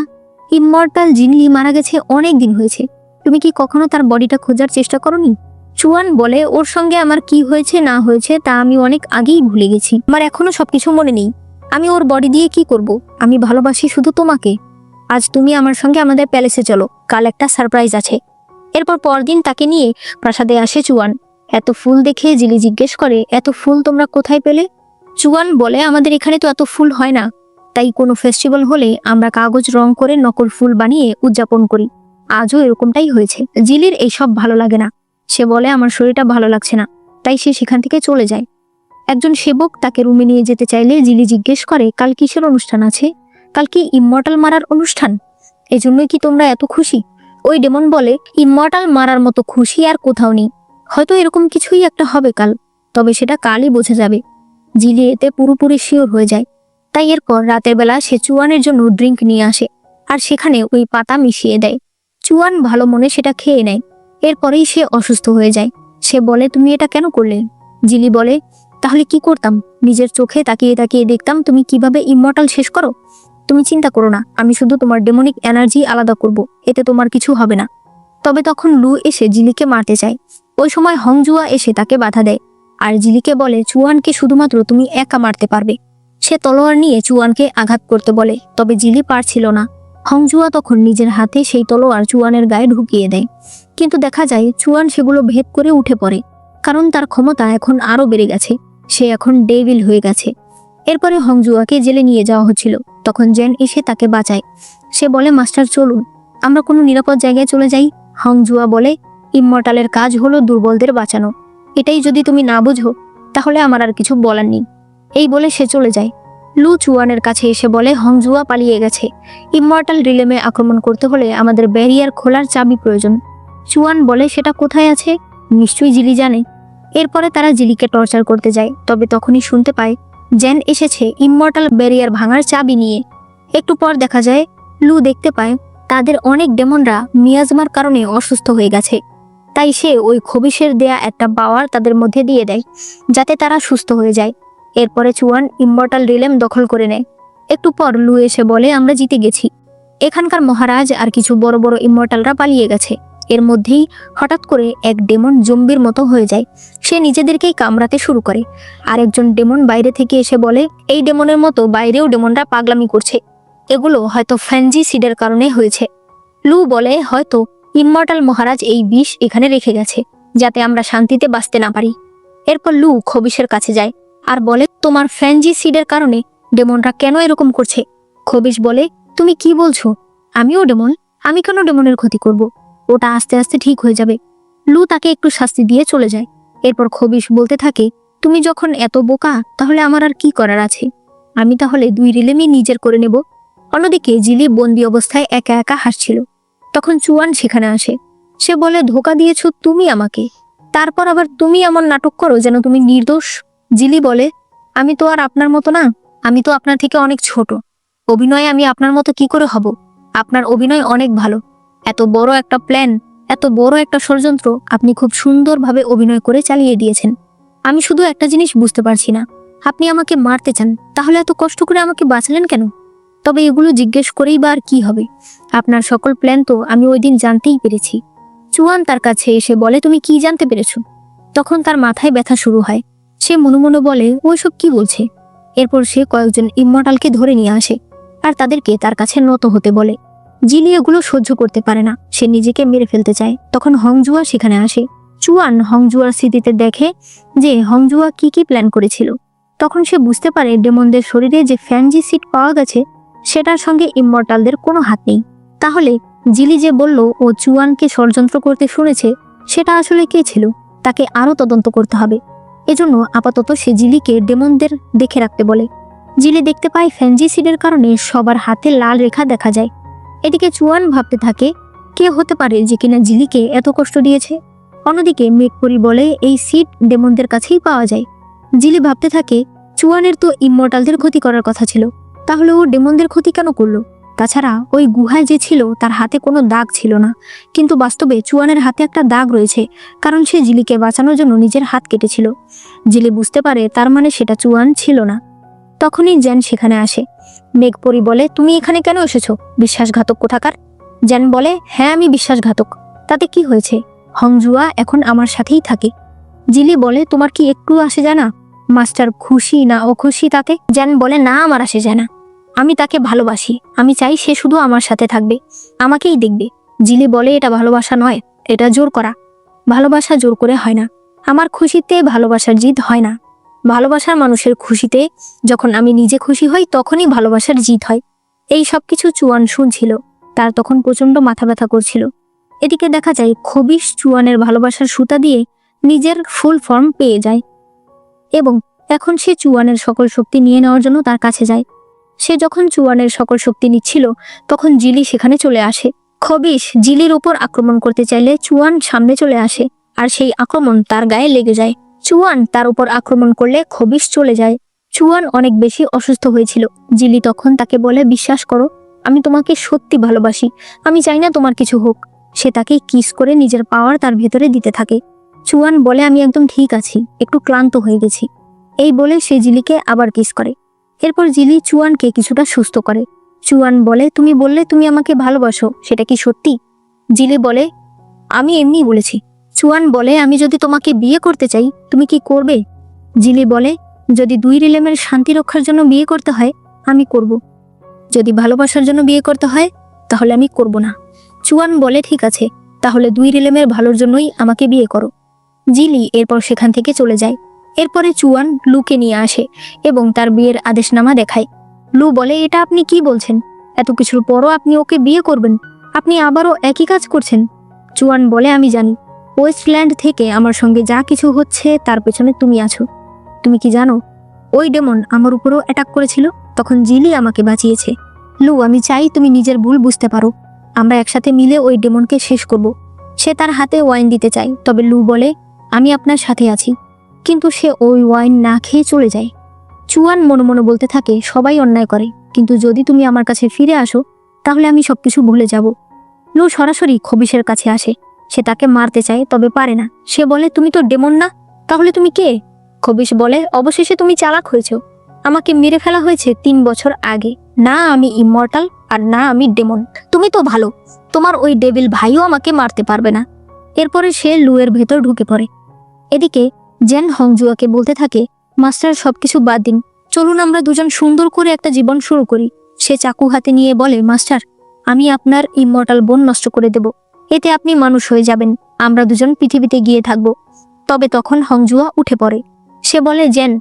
ইমমর্টাল জিলি মারা গেছে অনেক দিন হয়েছে, তুমি কি কখনো তার বডিটা খোঁজার চেষ্টা করোনি? চুয়ান বলে, ওর সঙ্গে আমার কি হয়েছে না হয়েছে তা আমি অনেক আগেই ভুলে গেছি, আমার এখনো সবকিছু মনে নেই। আমি ওর বডি দিয়ে কি করব? আমি ভালোবাসি শুধু তোমাকে। আজ তুমি আমার সঙ্গে আমাদের প্যালেসে চলো, কাল একটা সারপ্রাইজ আছে। এরপর পরদিন তাকে নিয়ে প্রাসাদে আসে চুয়ান। এত ফুল দেখে জিলি জিজ্ঞেস করে, এত ফুল তোমরা কোথায় পেলে? চুয়ান বলে, আমাদের এখানে তো এত ফুল হয় না, তাই কোনো ফেস্টিভ্যাল হলে আমরা কাগজ রং করে নকল ফুল বানিয়ে উদযাপন করি। আজও এরকমটাই হয়েছে। জিলির এইসব ভালো লাগে না। সে বলে, আমার শরীরটা ভালো লাগছে না, তাই সে সেখান থেকে চলে যায়। একজন সেবক তাকে রুমে নিয়ে যেতে চাইলে জিলি জিজ্ঞেস করে, কাল কিসের অনুষ্ঠান আছে? কাল কি ইমমর্টাল মারার অনুষ্ঠান? এজন্যই কি তোমরা এত খুশি? ওই ডেমন বলে, ইমমর্টাল মারার মতো খুশি আর কোথাও নেই। হয়তো এরকম কিছুই একটা হবে কাল, তবে সেটা কালই বোঝা যাবে। জিলি এতে পুরোপুরি শিওর হয়ে যায়। তাই এরপর রাতের বেলা সে চুয়ানের জন্য ড্রিঙ্ক নিয়ে আসে আর সেখানে ওই পাতা মিশিয়ে দেয়। চুয়ান ভালো মনে সেটা খেয়ে নেয়। এরপরেই সে অসুস্থ হয়ে যায়। সে বলে, তুমি এটা কেন করলে? জিলি বলে, তাহলে কি করতাম? নিজের চোখে তাকিয়ে তাকিয়ে দেখতাম তুমি কিভাবে ইমমর্টাল শেষ করো। তুমি চিন্তা করো না, আমি শুধু তোমার ডেমনিক এনার্জি আলাদা করব, এতে তোমার কিছু হবে না। তবে তখন লু এসে জিলিকে মারতে চায়। ওই সময় হংজুয়া এসে তাকে বাধা দেয় আর জিলিকে বলে, চুয়ানকে শুধুমাত্র তুমি একা মারতে পারবে। সে তলোয়ার নিয়ে চুয়ানকে আঘাত করতে বলে, তবে জিলি পারছিল না। হংজুয়া তখন নিজের হাতে সেই তলোয়ার চুয়ানের গায়ে ঢুকিয়ে দেয়, কিন্তু দেখা যায় চুয়ান সেগুলো ভেদ করে উঠে পড়ে, কারণ তার ক্ষমতা এখন আরো বেড়ে গেছে। সে এখন ডেভিল হয়ে গেছে। এরপরে হংজুয়াকে জেলে নিয়ে যাওয়া হচ্ছিল। তখন জেন এসে তাকে বাঁচায়। সে বলে, মাস্টার চলুন, আমরা কোনো নিরাপদ জায়গায় চলে যাই। হংজুয়া বলে, ইমমর্টালের কাজ হলো দুর্বলদের বাঁচানো। এটাই যদি তুমি না বুঝো তাহলে আমার আর কিছু বলার নেই। এই বলে সে চলে যায়। লু চুয়ানের কাছে এসে বলে, হংজুয়া পালিয়ে গেছে। ইমমর্টাল রিলেমে আক্রমণ করতে হলে আমাদের ব্যারিয়ার খোলার চাবি প্রয়োজন। চুয়ান বলে, সেটা কোথায় আছে? নিশ্চয়ই জিলি জানে। এরপরে তারা জিলিকে টর্চার করতে যায়। তবে তখনই শুনতে পায় জেন এসেছে ইমমর্টাল ব্যারিয়ার ভাঙার চাবি নিয়ে। একটু পর দেখা যায় লু দেখতে পায় তাদের অনেক ডেমনরা মিয়াজমার কারণে অসুস্থ হয়ে গেছে। তাই সে ওই খবিশের দেয়া একটা পাওয়ার তাদের মধ্যে দিয়ে দেয় যাতে তারা সুস্থ হয়ে যায়। এরপরে চুয়ান ইমমর্টাল রিলেম দখল করে নেয়। একটু পর লু এসে বলে, আমরা জিতে গেছি। এখানকার মহারাজ আর কিছু বড় বড় ইমমর্টালরা পালিয়ে গেছে। এর মধ্যেই হঠাৎ করে এক ডেমন জম্বির মতো হয়ে যায়। সে নিজেদেরকেই কামড়াতে শুরু করে। আর একজন ডেমন বাইরে থেকে এসে বলে, এই ডেমনের মতো বাইরেও ডেমনরা পাগলামি করছে। এগুলো হয়তো ফ্যানজি সিডের কারণে হয়েছে। লু বলে, হয়তো ইমমর্টাল মহারাজ এই বিষ এখানে রেখে গেছে যাতে আমরা শান্তিতে বাঁচতে না পারি। এরপর লু খবিশের কাছে যায় আর বলে, তোমার ফ্যানজি সিডের কারণে ডেমনরা কেন এরকম করছে? খবিশ বলে, তুমি কি বলছো? আমিও ডেমন, আমি কেন ডেমনের ক্ষতি করব? ওটা আস্তে আস্তে ঠিক হয়ে যাবে। লু তাকে একটু শাস্তি দিয়ে চলে যায়। এরপর খবিশ বলতে থাকে, তুমি যখন এত বোকা তাহলে আমার আর কি করার আছে? আমি তাহলে দুই রিলেমই নিজের করে নেব। অন্যদিকে জিলি বন্দি অবস্থায় একা একা হাসছিল। তখন চুয়ান সেখানে আসে। সে বলে, ধোকা দিয়েছো তুমি আমাকে, তারপর আবার তুমি এমন নাটক করো যেন তুমি নির্দোষ। জিলি বলে, আমি তো আর আপনার মতো না, আমি তো আপনার থেকে অনেক ছোট। অভিনয়ে আমি আপনার মতো কি করে হব? আপনার অভিনয় অনেক ভালো। এত বড় একটা প্ল্যান, এত বড় একটা ষড়যন্ত্র আপনি খুব সুন্দরভাবে অভিনয় করে চালিয়ে দিয়েছেন। আমি শুধু একটা জিনিস বুঝতে পারছি না, আপনি আমাকে মারতে চান, তাহলে এত কষ্ট করে আমাকে বাঁচালেন কেন? তবে এগুলো জিজ্ঞেস করেই বা আর কি হবে? আপনার সকল প্ল্যান তো আমি ওই দিন জানতেই পেরেছি। চুয়ান তার কাছে এসে বলে, তুমি কি জানতে পেরেছো? তখন তার মাথায় ব্যথা শুরু হয়। সে মনে মনে বলে, ওইসব কি বলছে? এরপর সে কয়েকজন ইমমর্টালকে ধরে নিয়ে আসে আর তাদেরকে তার কাছে নত হতে বলে। জিলি এগুলো সহ্য করতে পারে না, সে নিজেকে মেরে ফেলতে চায়। তখন হংজুয়া সেখানে আসে। চুয়ান হংজুয়ার স্মৃতিতে দেখে যে হংজুয়া কি কি প্ল্যান করেছিল। তখন সে বুঝতে পারে ডেমনদের শরীরে যে ফ্যানজি সিড পাওয়া গেছে সেটার সঙ্গে ইমমর্টালদের কোনো হাত নেই। তাহলে জিলি যে বলল ও চুয়ানকে ষড়যন্ত্র করতে শুনেছে, সেটা আসলে কে ছিল? তাকে আরো তদন্ত করতে হবে। এজন্য আপাতত সে জিলিকে ডেমনদের দেখে রাখতে বলে। জিলি দেখতে পায় ফ্যানজি সিডের কারণে সবার হাতে লাল রেখা দেখা যায়। এদিকে চুয়ান ভাবতে থাকে, কে হতে পারে যে কিনা জিলিকে এত কষ্ট দিয়েছে। অন্যদিকে মেঘপরি বলে, এই সিড ডেমনদের কাছেই পাওয়া যায়। জিলি ভাবতে থাকে, চুয়ানের তো ইমমর্টালদের ক্ষতি করার কথা ছিল, তাহলে ও ডেমনদের ক্ষতি কেন করলো? তাছাড়া ওই গুহায় যে ছিল তার হাতে কোনো দাগ ছিল না, কিন্তু বাস্তবে চুয়ানের হাতে একটা দাগ রয়েছে, কারণ সে জিলিকে বাঁচানোর জন্য নিজের হাত কেটেছিল। জিলি বুঝতে পারে তার মানে সেটা চুয়ান ছিল না। তখনই জ্যান সেখানে আসে। মেঘপরি বলে, তুমি এখানে কেন এসেছো, বিশ্বাসঘাতক কোথাকার? জ্যান বলে, হ্যাঁ আমি বিশ্বাসঘাতক, তাতে কি হয়েছে? হংজুয়া এখন আমার সাথেই থাকে। জিলি বলে, তোমার কি একটু আসে যায় না মাস্টার খুশি না অখুশি তাতে? জ্যান বলে, না আমার আসে যায় না, আমি তাকে ভালোবাসি, আমি চাই সে শুধু আমার সাথে থাকবে, আমাকেই দেখবে। জিলি বলে, এটা ভালোবাসা নয়, এটা জোর করা। ভালোবাসা জোর করে হয় না, আমার খুশিতে ভালোবাসার জিদ হয় না। ভালোবাসার মানুষের খুশিতে যখন আমি নিজে খুশি হই তখনই ভালোবাসার জিদ হয়। এই সব কিছু চুয়ান শুনছিল, তার তখন প্রচন্ড মাথা ব্যথা করছিল। এদিকে দেখা যায় খবিশ চুয়ানের ভালোবাসার সুতা দিয়ে নিজের ফুল ফর্ম পেয়ে যায় এবং এখন সে চুয়ানের সকল শক্তি নিয়ে নেওয়ার জন্য তার কাছে যায়। সে যখন চুয়ানের সকল শক্তি নিচ্ছিল তখন জিলি সেখানে চলে আসে। খবিশ জিলির উপর আক্রমণ করতে চাইলে চুয়ান সামনে চলে আসে আর সেই আক্রমণ তার গায়ে লেগে যায়। চুয়ান তার উপর আক্রমণ করলে খবিশ চলে যায়। চুয়ান অনেক বেশি অসুস্থ হয়েছিল। জিলি তখন তাকে বলে, বিশ্বাস করো, আমি তোমাকে সত্যি ভালোবাসি, আমি চাই না তোমার কিছু হোক। সে তাকে কিস করে নিজের পাওয়ার তার ভেতরে দিতে থাকে। চুয়ান বলে, আমি একদম ঠিক আছি, একটু ক্লান্ত হয়ে গেছি। এই বলে সে জিলিকে আবার কিস করে। এরপর জিলি চুয়ানকে কিছুটা সুস্থ করে। চুয়ান বলে, তুমি বললে তুমি আমাকে ভালোবাসো, সেটা কি সত্যি? জিলি বলে, আমি এমনি বলেছি। চুয়ান বলে, আমি যদি তোমাকে বিয়ে করতে চাই তুমি কি করবে? জিলি বলে, যদি দুই রিলেমের শান্তি রক্ষার জন্য বিয়ে করতে হয় আমি করব, যদি ভালোবাসার জন্য বিয়ে করতে হয় তাহলে আমি করব না। চুয়ান বলে, ঠিক আছে, তাহলে দুই রিলেমের ভালোর জন্যই আমাকে বিয়ে করো। জিলি এরপর সেখান থেকে চলে যায়। এরপরে চুয়ান লুকে নিয়ে আসে এবং তার বিয়ের আদেশনামা দেখায়। লু বলে, এটা আপনি কি বলছেন? এত কিছুর পরও আপনি ওকে বিয়ে করবেন? আপনি আবারও একই কাজ করছেন। চুয়ান বলে, আমি জানি ওয়েস্টল্যান্ড থেকে আমার সঙ্গে যা কিছু হচ্ছে তার পেছনে তুমি আছো। তুমি কি জানো ওই ডেমন আমার উপরও অ্যাটাক করেছিল, তখন জিলি আমাকে বাঁচিয়েছে। লু, আমি চাই তুমি নিজের ভুল বুঝতে পারো। আমরা একসাথে মিলে ওই ডেমনকে শেষ করব। সে তার হাতে ওয়াইন দিতে চায়, তবে লু বলে, আমি আপনার সাথে আছি। কিন্তু সে ওই ওয়াইন না খেয়ে চলে যায়। চুয়ান মনে মনে বলতে থাকে, সবাই অন্যায় করে, কিন্তু যদি তুমি আমার কাছে ফিরে আসো তাহলে আমি সবকিছু ভুলে যাব। লু সরাসরি খবিশের কাছে আসে। সে তাকে মারতে চায়, তবে পারে না। সে বলে, তুমি তো ডেমন না, তাহলে তুমি কে? খবিশ বলে, অবশেষে তুমি চালাক হয়েছ। আমাকে মেরে ফেলা হয়েছে 3 বছর আগে। না আমি ইমমর্টাল, আর না আমি ডেমন। তুমি তো ভালো, তোমার ওই ডেভিল ভাইও আমাকে মারতে পারবে না। এরপরে সে লুয়ের ভেতর ঢুকে পড়ে। এদিকে জেন হংজুয়াকে বলতে থাকে, মাস্টার সবকিছু বাদ দিন, চলুন আমরা দুজন সুন্দর করে একটা জীবন শুরু করি। সে চাকু হাতে নিয়ে বলে, মাস্টার, আমি আপনার ইমমর্টাল বোন নষ্ট করে দেব, এতে আপনি মানুষ হয়ে যাবেন, আমরা দুজন পৃথিবীতে গিয়ে থাকব। তবে তখন হংজুয়া উঠে পড়ে। সে বলে, জেন,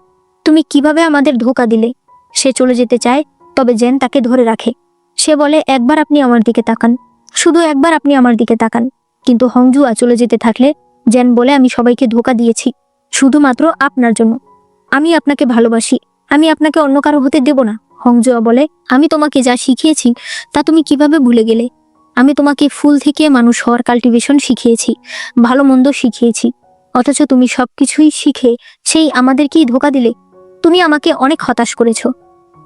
তুমি কিভাবে আমাদের ধোঁকা দিলে? সে চলে যেতে চায়, তবে জেন তাকে ধরে রাখে। সে বলে, একবার আপনি আমার দিকে তাকান, শুধু একবার আপনি আমার দিকে তাকান। কিন্তু হংজুয়া চলে যেতে থাকলে জেন বলে, আমি সবাইকে ধোঁকা দিয়েছি শুধুমাত্র আপনার জন্য। আমি আপনাকে ভালোবাসি, আমি আপনাকে অন্য কারো হতে দেব না। হংজুয়া বলে, আমি তোমাকে যা শিখিয়েছি তা তুমি কিভাবে ভুলে গেলে? আমি তোমাকে ফুল থেকে মানুষ হওয়ার কাল্টিভেশন শিখিয়েছি, ভালো মন্দ শিখিয়েছি, অথচ তুমি সবকিছুই শিখে সেই আমাদেরকেই ধোঁকা দিলে। তুমি আমাকে অনেক হতাশ করেছো।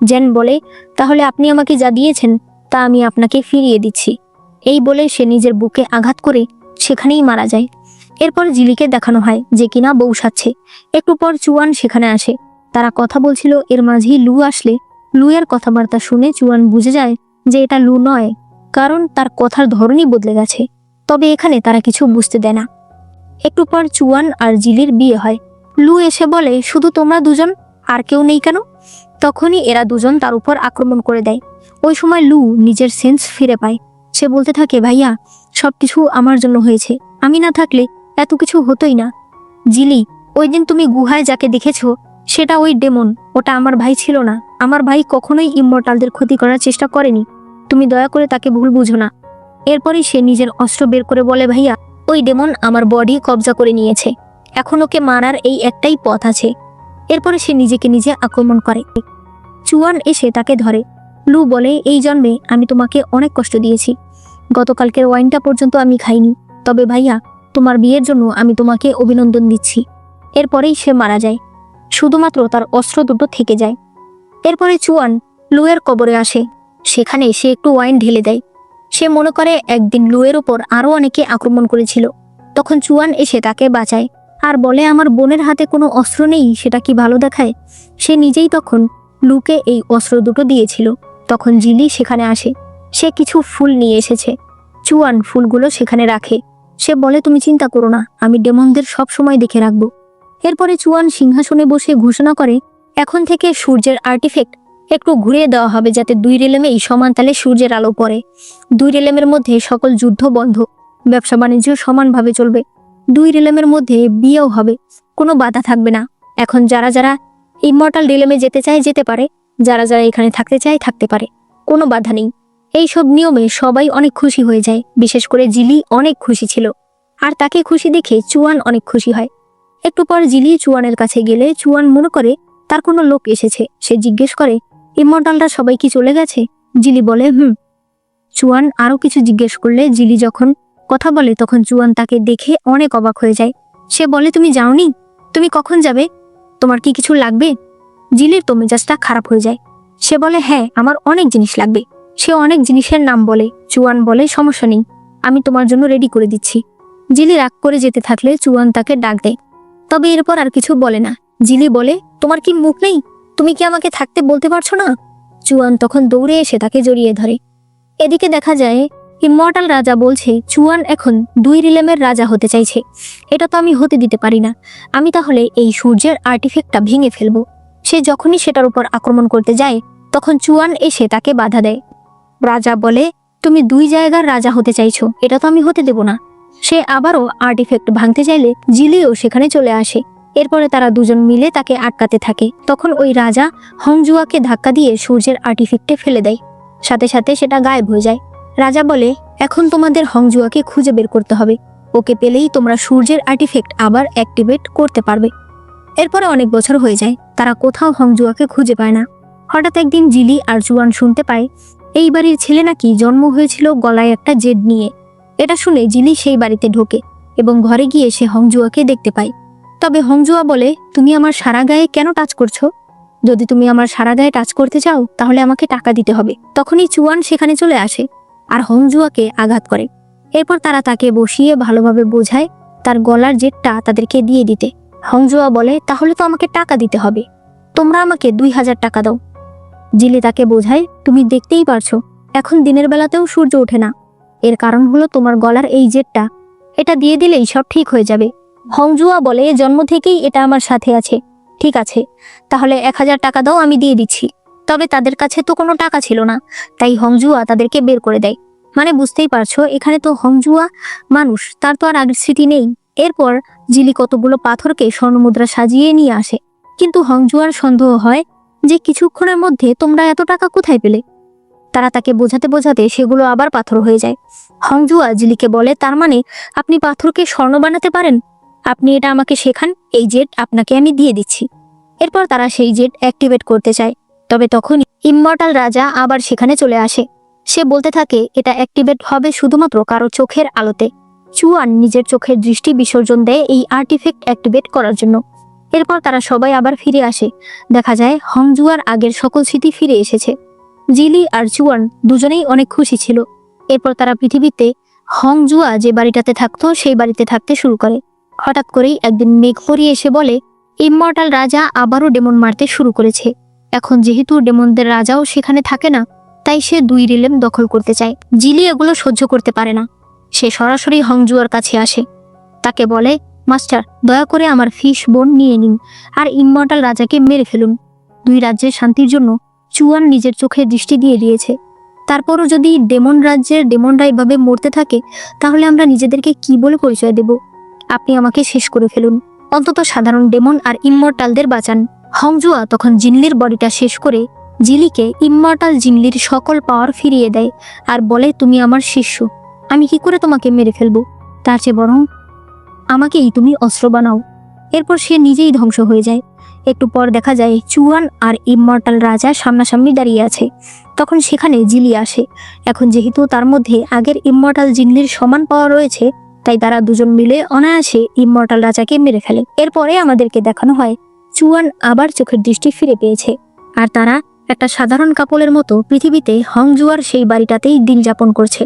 জেন বলে, তাহলে আপনি আমাকে যা দিয়েছেন তা আমি আপনাকে ফিরিয়ে দিচ্ছি। এই বলে সে নিজের বুকে আঘাত করে সেখানেই মারা যায়। এরপর জিলিকে দেখানো হয় যে কিনা বউ সাজছে। একটু পর চুয়ান সেখানে আসে। তারা কথা বলছিল, এর মাঝেই লু আসলে লুয়ের কথাবার্তা শুনে চুয়ান বুঝে যায় যে এটা লু নয়, কারণ তার কথার ধরনই বদলে গেছে। তবে এখানে তারা কিছু বুঝতে দেয় না। একটু পর চুয়ান আর জিলির বিয়ে হয়। লু এসে বলে, শুধু তোমরা দুজন, আর কেউ নেই কেন? তখনই এরা দুজন তার উপর আক্রমণ করে দেয়। ওই সময় লু নিজের সেন্স ফিরে পায়। সে বলতে থাকে, ভাইয়া, সবকিছু আমার জন্য হয়েছে, আমি না থাকলে এত কিছু হতোই না। জিলি, ওই দিন তুমি গুহায় যাকে দেখেছো সেটা ওই ডেমন, ওটা আমার ভাই ছিল না। আমার ভাই কখনোই ইমমর্টালদের ক্ষতি করার চেষ্টা করেনি, তুমি দয়া করে তাকে ভুল বুঝো না। এরপরই সে নিজের অস্ত্র বের করে বলে, ভাইয়া, ওই ডেমন আমার বডি কবজা করে নিয়েছে, এখন ওকে মারার এই একটাই পথ আছে। এরপরে সে নিজেকে নিজে আক্রমণ করে। চুয়ান এসে তাকে ধরে। লু বলে, এই জন্মে আমি তোমাকে অনেক কষ্ট দিয়েছি, গতকালকের ওয়াইনটা পর্যন্ত আমি খাইনি, তবে ভাইয়া, তোমার বিয়ের জন্য আমি তোমাকে অভিনন্দন দিচ্ছি। এরপরেই সে মারা যায়, শুধুমাত্র তার অস্ত্র দুটো থেকে যায়। এরপরে চুয়ান লুয়ের কবরে আসে। সেখানে সে একটু ওয়াইন ঢেলে দেয়। সে মনে করে একদিন লুয়ের ওপর আরো অনেকে আক্রমণ করেছিল। তখন চুয়ান এসে তাকে বাঁচায় আর বলে, আমার বোনের হাতে কোনো অস্ত্র নেই সেটা কি ভালো দেখায়? সে নিজেই তখন লুকে এই অস্ত্র দুটো দিয়েছিল। তখন জিলি সেখানে আসে। সে কিছু ফুল নিয়ে এসেছে। চুয়ান ফুলগুলো সেখানে রাখে। সে বলে, তুমি চিন্তা করো না, আমি ডেমনদের সব সময় দেখে রাখবো। এরপরে চুয়ান সিংহাসনে বসে ঘোষণা করে, এখন থেকে সূর্যের আর্টিফেক্ট একটু ঘুরিয়ে দেওয়া হবে, যাতে 2 রেলেমেই সমান তালে সূর্যের আলো পড়ে। 2 রেলেমের মধ্যে সকল যুদ্ধ বন্ধ, ব্যবসা বাণিজ্য সমানভাবে চলবে। 2 রেলেমের মধ্যে বিয়েও হবে, কোনো বাধা থাকবে না। এখন যারা যারা ইমমর্টাল রেলেমে যেতে চায় যেতে পারে, যারা যারা এখানে থাকতে চায় থাকতে পারে, কোনো বাধা নেই। এই সব নিয়মে সবাই অনেক খুশি হয়ে যায়, বিশেষ করে জিলি অনেক খুশি ছিল। আর তাকে খুশি দেখে চুয়ান অনেক খুশি হয়। একটু পর জিলি চুয়ানের কাছে গেলে চুয়ান মনে করে তার কোনো লোক এসেছে। সে জিজ্ঞেস করে, ইমমর্টালরা সবাই কি চলে গেছে? জিলি বলে, চুয়ান আরো কিছু জিজ্ঞেস করলে জিলি যখন কথা বলে তখন চুয়ান তাকে দেখে অনেক অবাক হয়ে যায়। সে বলে, তুমি যাওনি? তুমি কখন যাবে? তোমার কি কিছু লাগবে? জিলির তো মেজাজটা খারাপ হয়ে যায়। সে বলে, হ্যাঁ, আমার অনেক জিনিস লাগবে। সে অনেক জিনিসের নাম বলে। চুয়ান বলে, সমস্যা নেই, আমি তোমার জন্য রেডি করে দিচ্ছি। জিলি রাগ করে যেতে থাকলে চুয়ান তাকে ডাক দেয়, তবে এরপর আর কিছু বলে না। জিলি বলে, তোমার কি মুখ নেই? তুমি কি আমাকে থাকতে বলতে পারছো না? চুয়ান তখন দৌড়ে এসে তাকে জড়িয়ে ধরে। এদিকে দেখা যায় ইমমর্টাল রাজা বলছে, চুয়ান এখন 2 রিলেমের রাজা হতে চাইছে। এটা তো আমি হতে দিতে পারি না। আমি তাহলে এই সূর্যের আর্টিফেক্টটা ভেঙে ফেলবো। সে যখনই সেটার উপর আক্রমণ করতে যায় তখন চুয়ান এসে তাকে বাধা দেয়। রাজা বলে, তুমি 2 জায়গার রাজা হতে চাইছো, এটা তো আমি হতে দেব না। সে আবারও আর্টিফেক্ট ভাঙতে চাইলে জিলিও সেখানে চলে আসে। এরপরে তারা দুজন মিলে তাকে আটকাতে থাকে। তখন ওই রাজা হংজুয়াকে ধাক্কা দিয়ে সূর্যের আর্টিফ্যাক্টে ফেলে দেয়, সাথে সাথে সেটা গায়েব হয়ে যায়। রাজা বলে, এখন তোমাদের হংজুয়াকে খুঁজে বের করতে হবে, ওকে পেলেই তোমরা সূর্যের আর্টিফ্যাক্ট আবার অ্যাক্টিভেট করতে পারবে। এরপরে অনেক বছর হয়ে যায়, তারা কোথাও হংজুয়াকে খুঁজে পায় না। হঠাৎ একদিন জিলি আর জুয়ান শুনতে পায় এই বাড়ির ছেলে নাকি জন্ম হয়েছিল গলায় একটা জেড নিয়ে। এটা শুনে জিলি সেই বাড়িতে ঢোকে এবং ঘরে গিয়ে সে হংজুয়াকে দেখতে পায়। তবে হংজুয়া বলে, তুমি আমার সারা গায়ে কেন টাচ করছো? যদি তুমি আমার সারা গায়ে টাচ করতে চাও তাহলে আমাকে টাকা দিতে হবে। তখনই চুয়ান সেখানে চলে আসে আর হংজুয়াকে আঘাত করে। এরপর তারা তাকে বসিয়ে ভালোভাবে বোঝায় তার গলার জেটটা তাদেরকে দিয়ে দিতে। হংজুয়া বলে, তাহলে তো আমাকে টাকা দিতে হবে, তোমরা আমাকে 2000 টাকা দাও। জিলি তাকে বোঝায়, তুমি দেখতেই পারছো এখন দিনের বেলাতেও সূর্য ওঠে না, এর কারণ হলো তোমার গলার এই জেটটা, এটা দিয়ে দিলেই সব ঠিক হয়ে যাবে। হংজুয়া বলে, জন্ম থেকেই এটা আমার সাথে আছে। ঠিক আছে, তাহলে 1000 টাকা দাও, আমি দিয়ে দিচ্ছি। তবে তাদের কাছে তো কোনো টাকা ছিল না, তাই হংজুয়া তাদেরকে বের করে দেয়। মানে বুঝতেই পারছো, এখানে তো হংজুয়া মানুষ, তার তো আর আগের স্মৃতি নেই। এরপর জিলি কতগুলো পাথরকে স্বর্ণমুদ্রা সাজিয়ে নিয়ে আসে, কিন্তু হংজুয়ার সন্দেহ হয় যে কিছুক্ষণের মধ্যে তোমরা এত টাকা কোথায় পেলে। তারা তাকে বোঝাতে বোঝাতে সেগুলো আবার পাথর হয়ে যায়। হংজুয়া জিলিকে বলে, তার মানে আপনি পাথরকে স্বর্ণ বানাতে পারেন, আপনি এটা আমাকে শেখান, এই জেট আপনাকে আমি দিয়ে দিচ্ছি। এরপর তারা সেই জেট অ্যাক্টিভেট করতে চায়, তবে তখন ইমমর্টাল রাজা আবার সেখানে চলে আসে। সে বলতে থাকে এটা অ্যাক্টিভেট হবে শুধুমাত্র কারো চোখের আলোতে। চুয়ান নিজের চোখের দৃষ্টি বিসর্জন দেয় এই আর্টিফ্যাক্ট অ্যাক্টিভেট করার জন্য। এরপর তারা সবাই আবার ফিরে আসে, দেখা যায় হংজুয়ার আগের সকল স্মৃতি ফিরে এসেছে। জিলি আর চুয়ান দুজনেই অনেক খুশি ছিল। এরপর তারা পৃথিবীতে হংজুয়া যে বাড়িটাতে থাকতো সেই বাড়িতে থাকতে শুরু করে। হঠাৎ করেই একদিন মেঘপরি এসে বলে, ইমমর্টাল রাজা আবারও ডেমন মারতে শুরু করেছে। এখন যেহেতু ডেমনদের রাজাও সেখানে থাকে না, তাই সে 2 রিলেম দখল করতে চায়। জিলি এগুলো সহ্য করতে পারে না, সে সরাসরি হংজুয়ার কাছে আসে। তাকে বলে, মাস্টার, দয়া করে আমার ফিশ বোন নিয়ে নিন আর ইমমর্টাল রাজাকে মেরে ফেলুন। 2 রাজ্যের শান্তির জন্য চুয়ান নিজের চোখে দৃষ্টি দিয়ে দিয়েছে। তারপরও যদি ডেমন রাজ্যের ডেমনরা এভাবে মরতে থাকে তাহলে আমরা নিজেদেরকে কি বলে পরিচয় দেব? আপনি আমাকে শেষ করে ফেলুন, অন্তত সাধারণ ডেমন আর ইমমর্টালদের বাঁচান। হংজুয়া তখন জিনলির বডিটা শেষ করে জিলিকে ইমমর্টাল জিনলির সকল পাওয়ার ফিরিয়ে দেয় আর বলে, তুমি আমার শিষ্য, আমি কি করে তোমাকে মেরে ফেলবো? তার চেয়ে বরং আমাকেই তুমি অস্ত্র বানাও। এরপর সে নিজেই ধ্বংস হয়ে যায়। একটু পর দেখা যায় চুয়ান আর ইমমর্টাল রাজা সামনাসামনি দাঁড়িয়ে আছে। তখন সেখানে জিলি আসে। এখন যেহেতু তার মধ্যে আগের ইমমর্টাল জিনলির সমান পাওয়ার রয়েছে, তাই তারা দুজন মিলে অনায়াসে ইমমর্টাল রাজাকে মেরে ফেলে। এরপরে আমাদেরকে দেখানো হয় চুয়ান আবার চোখের দৃষ্টি ফিরে পেয়েছে আর তারা একটা সাধারণ কাপলের মতো পৃথিবীতে হংজুয়ার সেই বাড়িটাতেই দিন যাপন করছে।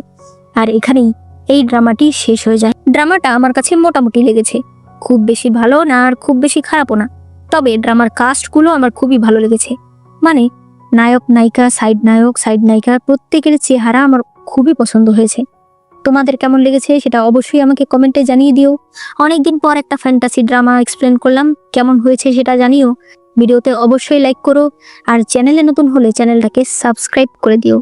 আর এখানেই এই ড্রামাটি শেষ হয়ে যায়। ড্রামাটা আমার কাছে মোটামুটি লেগেছে, খুব বেশি ভালো না আর খুব বেশি খারাপও না। তবে ড্রামার কাস্টগুলো আমার খুবই ভালো লেগেছে, মানে নায়ক নায়িকা, সাইড নায়ক সাইড নায়িকা, প্রত্যেকের চেহারা আমার খুবই পছন্দ হয়েছে। তোমাদের কেমন লেগেছে সেটা অবশ্যই আমাকে কমেন্টে জানিয়ে দিও। অনেকদিন পর একটা ফ্যান্টাসি ড্রামা এক্সপ্লেন করলাম, কেমন হয়েছে সেটা জানিও। ভিডিওতে অবশ্যই লাইক করো আর চ্যানেলে নতুন হলে চ্যানেলটাকে সাবস্ক্রাইব করে দিও।